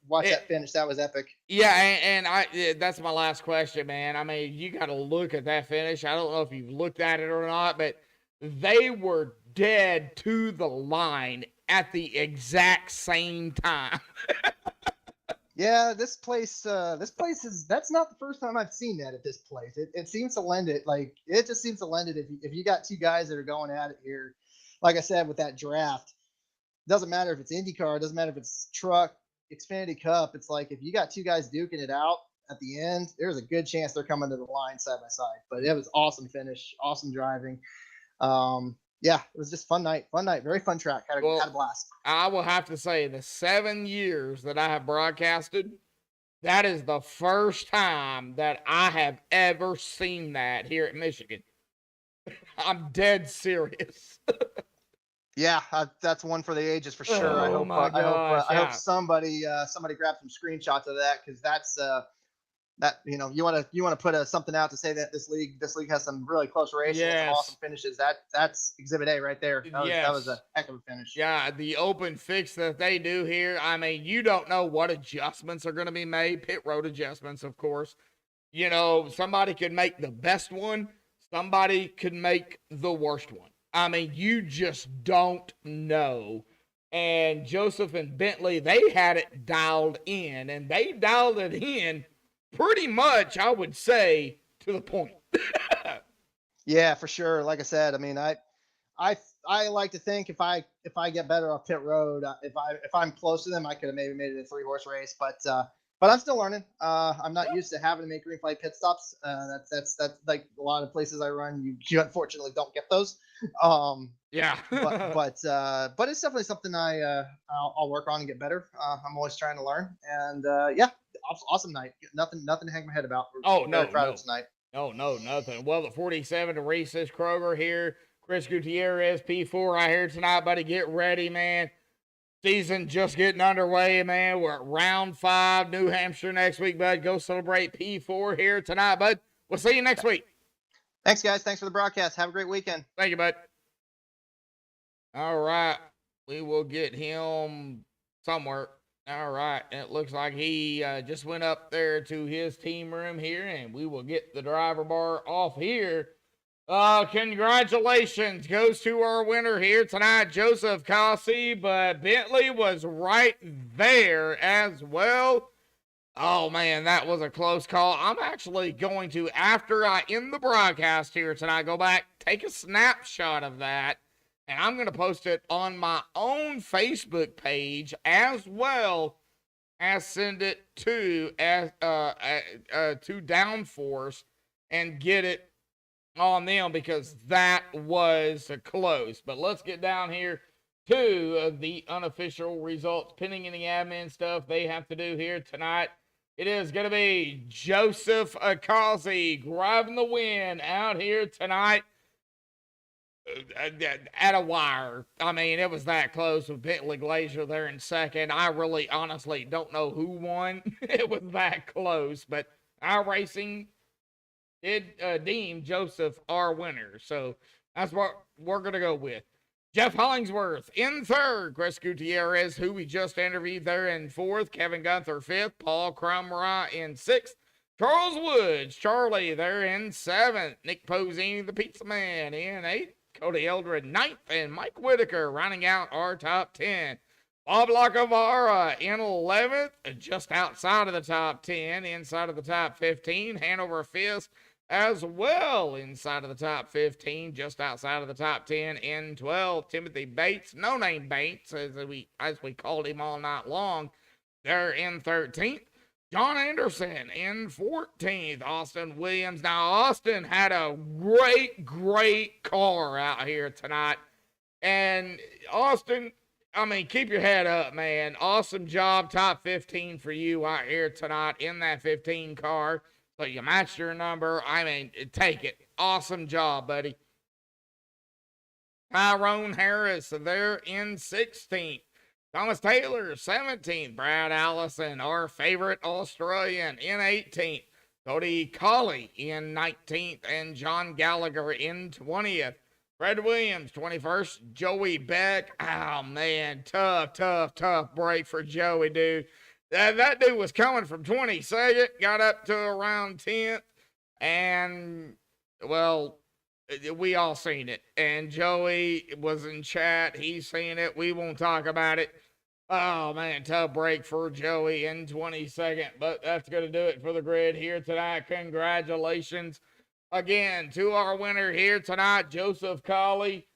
watch that finish. That was epic. Yeah, that's my last question, man. I mean, you got to look at that finish. I don't know if you've looked at it or not, but they were dead to the line at the exact same time. Yeah, this place that's not the first time I've seen that at this place. It seems to lend it, it just seems to lend it if you got two guys that are going at it here. Like I said, with that draft, doesn't matter if it's IndyCar, doesn't matter if it's truck, Xfinity Cup. It's like if you got two guys duking it out at the end, there's a good chance they're coming to the line side by side. But it was awesome finish, awesome driving. Yeah, it was just fun night, very fun track. Had a blast. I will have to say, the 7 years that I have broadcasted, that is the first time that I have ever seen that here at Michigan. I'm dead serious. Yeah, that's one for the ages for sure. Oh, I hope somebody grabs some screenshots of that, because that's that you want to put something out to say that this league has some really close races, some awesome finishes. That's Exhibit A right there. That was a heck of a finish. Yeah, the open fix that they do here. I mean, you don't know what adjustments are going to be made. Pit road adjustments, of course. Somebody could make the best one. Somebody could make the worst one. I mean, you just don't know. And Joseph and Bentley, they had it dialed in, and they dialed it in pretty much, I would say, to the point. Yeah, for sure. Like I said, I mean, I like to think if I get better off pit road, if I'm close to them, I could have maybe made it a 3-horse race. But I'm still learning. I'm not used to having to make green flag pit stops. That's like a lot of places I run. You unfortunately don't get those. Yeah. but it's definitely something I'll work on and get better. I'm always trying to learn. And yeah, awesome night. Nothing to hang my head about. Very proud of tonight. Oh, no, nothing. Well, the 47 to Reese's Kroger here. Chris Gutierrez, P4 right here tonight, buddy. Get ready, man. Season just getting underway, man. We're at round 5, New Hampshire next week, bud. Go celebrate P4 here tonight, bud. We'll see you next week. Thanks, guys. Thanks for the broadcast. Have a great weekend. Thank you, bud. All right. We will get him somewhere. All right. It looks like he just went up there to his team room here, and we will get the driver bar off here. Congratulations goes to our winner here tonight, Joseph Cossey, but Bentley was right there as well. Oh, man, that was a close call. I'm actually going to, after I end the broadcast here tonight, go back, take a snapshot of that, and I'm going to post it on my own Facebook page as well as send it to Downforce and get it on them, because that was close. But let's get down here to the unofficial results, pending any admin stuff they have to do here tonight. It is going to be Joseph Akazi grabbing the win out here tonight at a wire. I mean, it was that close with Bentley Glazier there in second. I really honestly don't know who won. It was that close, but our racing did deem Joseph our winner. So that's what we're going to go with. Jeff Hollingsworth in third. Chris Gutierrez, who we just interviewed, there in fourth. Kevin Gunther fifth. Paul Crumrah in sixth. Charles Woods, Charlie, there in seventh. Nick Posini, the pizza man, in eighth. Cody Eldred, ninth. And Mike Whitaker rounding out our top 10. Bob Lacavara in 11th, just outside of the top 10, inside of the top 15. Hanover Fist as well, inside of the top 15, just outside of the top 10 in 12. Timothy Bates, no name Bates, as we called him all night long, there in 13th. John Anderson in 14th. Austin Williams. Now, Austin had a great car out here tonight. And Austin, I mean, keep your head up, man. Awesome job. Top 15 for you out here tonight in that 15 car. So you matched your number. I mean, take it. Awesome job, buddy. Tyrone Harris there in 16th. Thomas Taylor, 17th. Brad Allison, our favorite Australian, in 18th. Cody Colley in 19th, and John Gallagher in 20th. Fred Williams, 21st. Joey Beck. Oh, man. Tough break for Joey, dude. That dude was coming from 22nd, got up to around 10th, and, well, we all seen it. And Joey was in chat. He's seen it. We won't talk about it. Oh, man, tough break for Joey in 22nd. But that's going to do it for the grid here tonight. Congratulations again to our winner here tonight, Joseph Colley.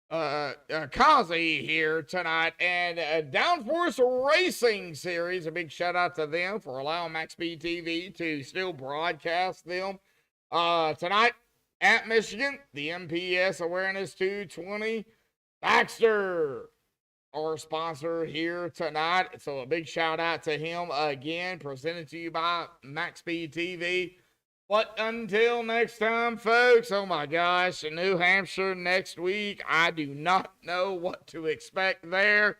Kazi here tonight, and Downforce Racing Series. A big shout out to them for allowing MaxspeedTV to still broadcast them tonight at Michigan. The MPS Awareness 220. Baxter, our sponsor here tonight. So a big shout out to him again, presented to you by MaxspeedTV. But until next time, folks, oh my gosh, New Hampshire next week. I do not know what to expect there.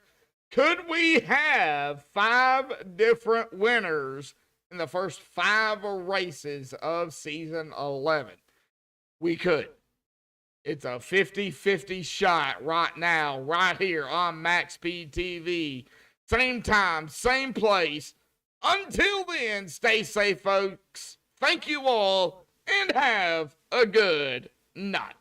Could we have 5 different winners in the first 5 races of season 11? We could. It's a 50-50 shot right now, right here on MaxspeedTV. Same time, same place. Until then, stay safe, folks. Thank you all, and have a good night.